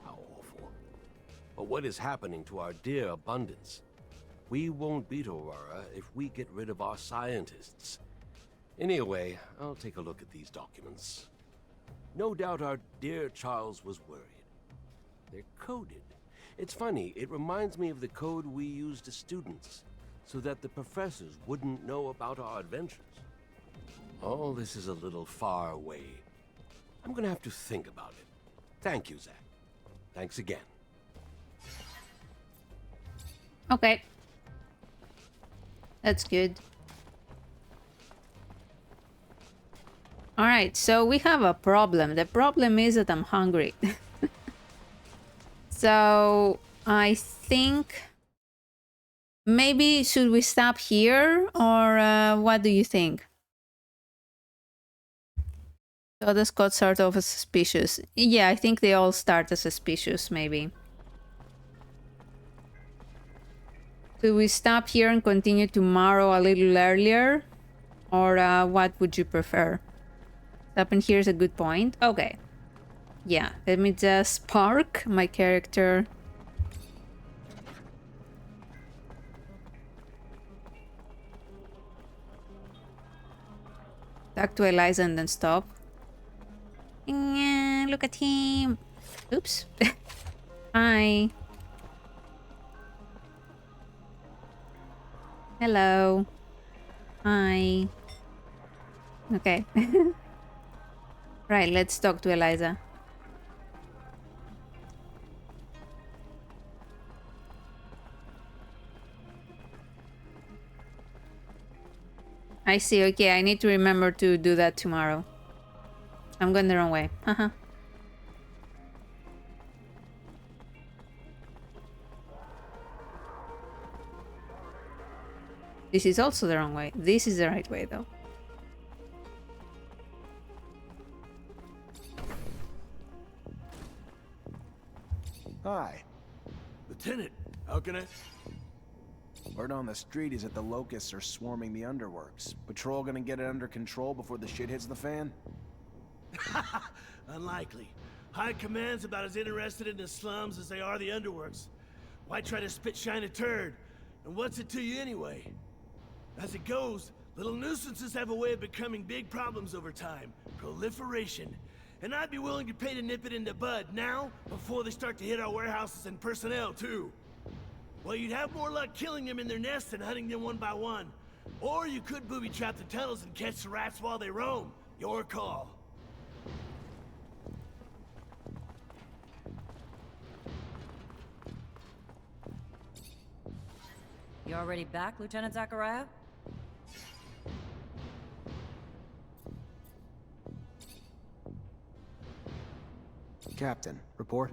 B: How awful. But what is happening to our dear abundance? We won't beat Aurora if we get rid of our scientists. Anyway, I'll take a look at these documents. No doubt our dear Charles was worried. They're coded. It's funny, it reminds me of the code we used as students, so that the professors wouldn't know about our adventures. All this is a little far away. I'm gonna have to think about it. Thank you, Zach. Thanks again.
A: Okay. That's good. Alright, so we have a problem. The problem is that I'm hungry. So I think maybe should we stop here, or what do you think? So the Scots start off as suspicious. Yeah, I think they all start as suspicious, maybe. Do we stop here and continue tomorrow a little earlier? Or what would you prefer? Stopping here is a good point. Okay. Yeah, let me just park my character. Talk to Eliza and then stop. Yeah, look at him. Oops. Hi. Hello. Hi. Okay. Right, let's talk to Eliza. I see. Okay, I need to remember to do that tomorrow. I'm going the wrong way. Haha. This is also the wrong way. This is the right way, though.
C: Hi.
D: Lieutenant, how can I...
C: Word on the street is that the locusts are swarming the underworks. Patrol gonna get it under control before the shit hits the fan?
D: Unlikely. High Command's about as interested in the slums as they are the underworks. Why try to shine a turd? And what's it to you anyway? As it goes, little nuisances have a way of becoming big problems over time. Proliferation. And I'd be willing to pay to nip it in the bud now, before they start to hit our warehouses and personnel, too. Well, you'd have more luck killing them in their nests than hunting them one by one. Or you could booby-trap the tunnels and catch the rats while they roam. Your call.
O: You already back, Lieutenant Zachariah?
C: Captain, report.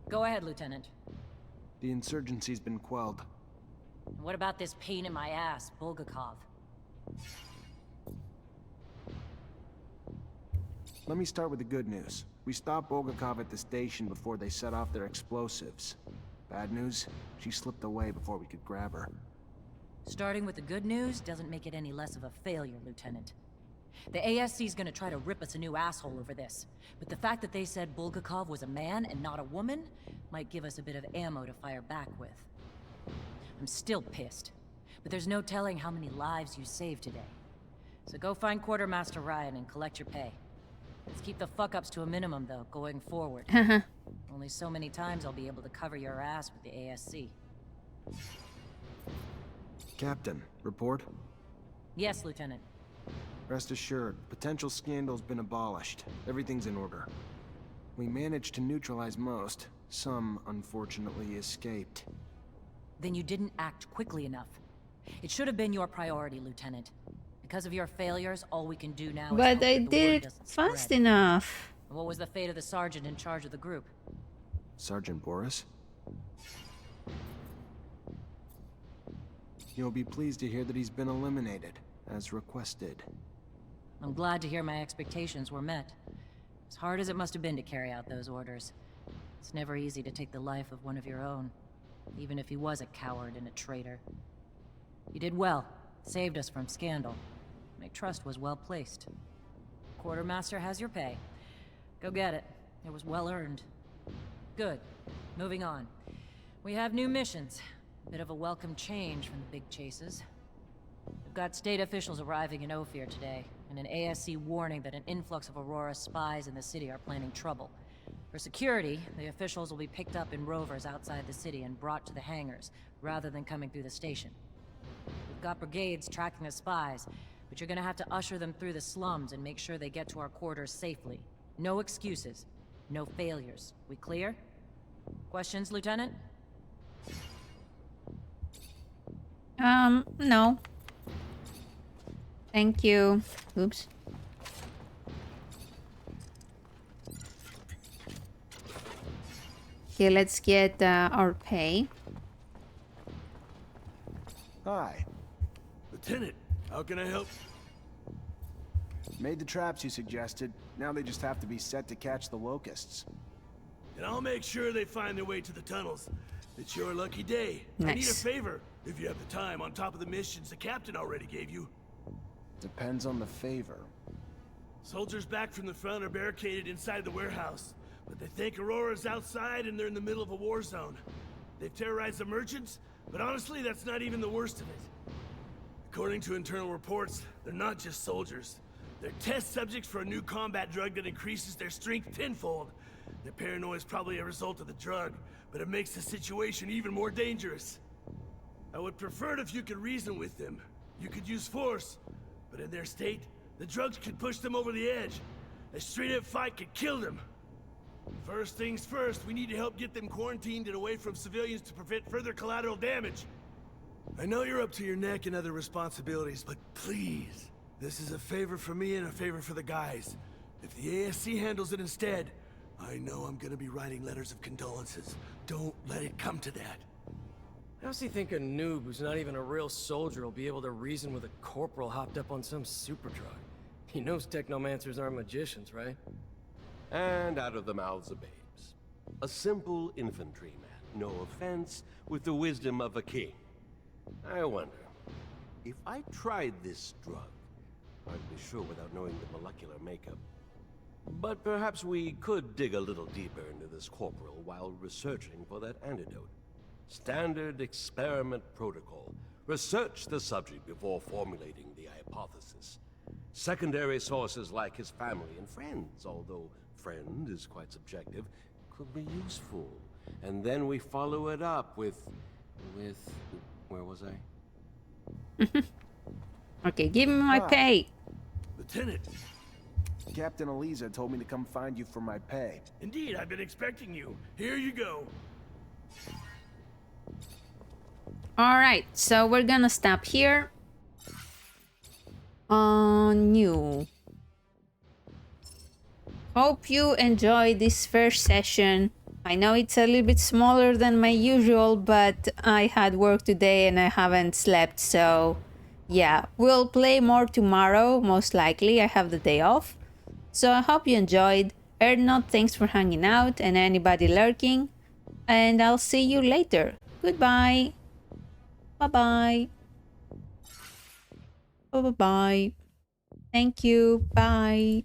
O: Go ahead, Lieutenant.
C: The insurgency's been quelled.
O: What about this pain in my ass, Bulgakov?
C: Let me start with the good news. We stopped Bulgakov at the station before they set off their explosives. Bad news? She slipped away before we could grab her.
O: Starting with the good news doesn't make it any less of a failure, Lieutenant. The ASC's gonna try to rip us a new asshole over this, but the fact that they said Bulgakov was a man and not a woman might give us a bit of ammo to fire back with. I'm still pissed, but there's no telling how many lives you saved today. So go find Quartermaster Ryan and collect your pay. Let's keep the fuck-ups to a minimum, though, going forward. Only so many times I'll be able to cover your ass with the ASC.
C: Captain, report?
O: Yes, Lieutenant.
C: Rest assured, potential scandal's been abolished. Everything's in order. We managed to neutralize most. Some, unfortunately, escaped.
O: Then you didn't act quickly enough. It should have been your priority, Lieutenant. Because of your failures, all we can do now is hope
A: But I
O: that the word
A: did it
O: doesn't
A: fast
O: spread.
A: enough.
O: What was the fate of the sergeant in charge of the group?
C: Sergeant Boris? You'll be pleased to hear that he's been eliminated, as requested.
O: I'm glad to hear my expectations were met. As hard as it must have been to carry out those orders, it's never easy to take the life of one of your own, even if he was a coward and a traitor. You did well, saved us from scandal. My trust was well placed. Quartermaster has your pay. Go get it. It was well earned. Good. Moving on. We have new missions. A bit of a welcome change from the big chases. We've got state officials arriving in Ophir today, and an ASC warning that an influx of Aurora spies in the city are planning trouble. For security, the officials will be picked up in rovers outside the city and brought to the hangars, rather than coming through the station. We've got brigades tracking the spies, but you're gonna have to usher them through the slums and make sure they get to our quarters safely. No excuses. No failures. We clear? Questions, Lieutenant?
A: No. Thank you. Oops. Okay, let's get our pay.
C: Hi.
D: Lieutenant, how can I help?
C: Made the traps you suggested. Now they just have to be set to catch the locusts.
D: And I'll make sure they find their way to the tunnels. It's your lucky day. I need a
A: Nice.
D: favor, if you have the time, on top of the missions the captain already gave you.
C: Depends on the favor.
D: Soldiers back from the front are barricaded inside the warehouse, but they think Aurora's outside and they're in the middle of a war zone. They've terrorized the merchants, but honestly, that's not even the worst of it. According to internal reports, they're not just soldiers. They're test subjects for a new combat drug that increases their strength tenfold. Their paranoia is probably a result of the drug, but it makes the situation even more dangerous. I would prefer it if you could reason with them. You could use force, but in their state, the drugs could push them over the edge. A straight-up fight could kill them. First things first, we need to help get them quarantined and away from civilians to prevent further collateral damage. I know you're up to your neck in other responsibilities, but please, this is a favor for me and a favor for the guys. If the ASC handles it instead, I know I'm gonna be writing letters of condolences. Don't let it come to that.
L: How's he think a noob who's not even a real soldier will be able to reason with a corporal hopped up on some super drug? He knows Technomancers aren't magicians, right?
B: And out of the mouths of babes. A simple infantryman, no offense, with the wisdom of a king. I wonder, if I tried this drug, I'd be sure without knowing the molecular makeup. But perhaps we could dig a little deeper into this corporal while researching for that antidote. Standard experiment protocol. Research the subject before formulating the hypothesis. Secondary sources like his family and friends, although friend is quite subjective, could be useful. And then we follow it up with... where was I?
A: Okay, give me my pay.
D: Lieutenant.
C: Captain Eliza told me to come find you for my pay.
D: Indeed, I've been expecting you. Here you go.
A: Alright, so we're gonna stop here. New. Hope you enjoyed this first session. I know it's a little bit smaller than my usual, but I had work today and I haven't slept, so yeah, we'll play more tomorrow, most likely. I have the day off. So I hope you enjoyed. Erdnot, thanks for hanging out, and anybody lurking. And I'll see you later. Goodbye. Bye-bye. Bye-bye. Thank you. Bye.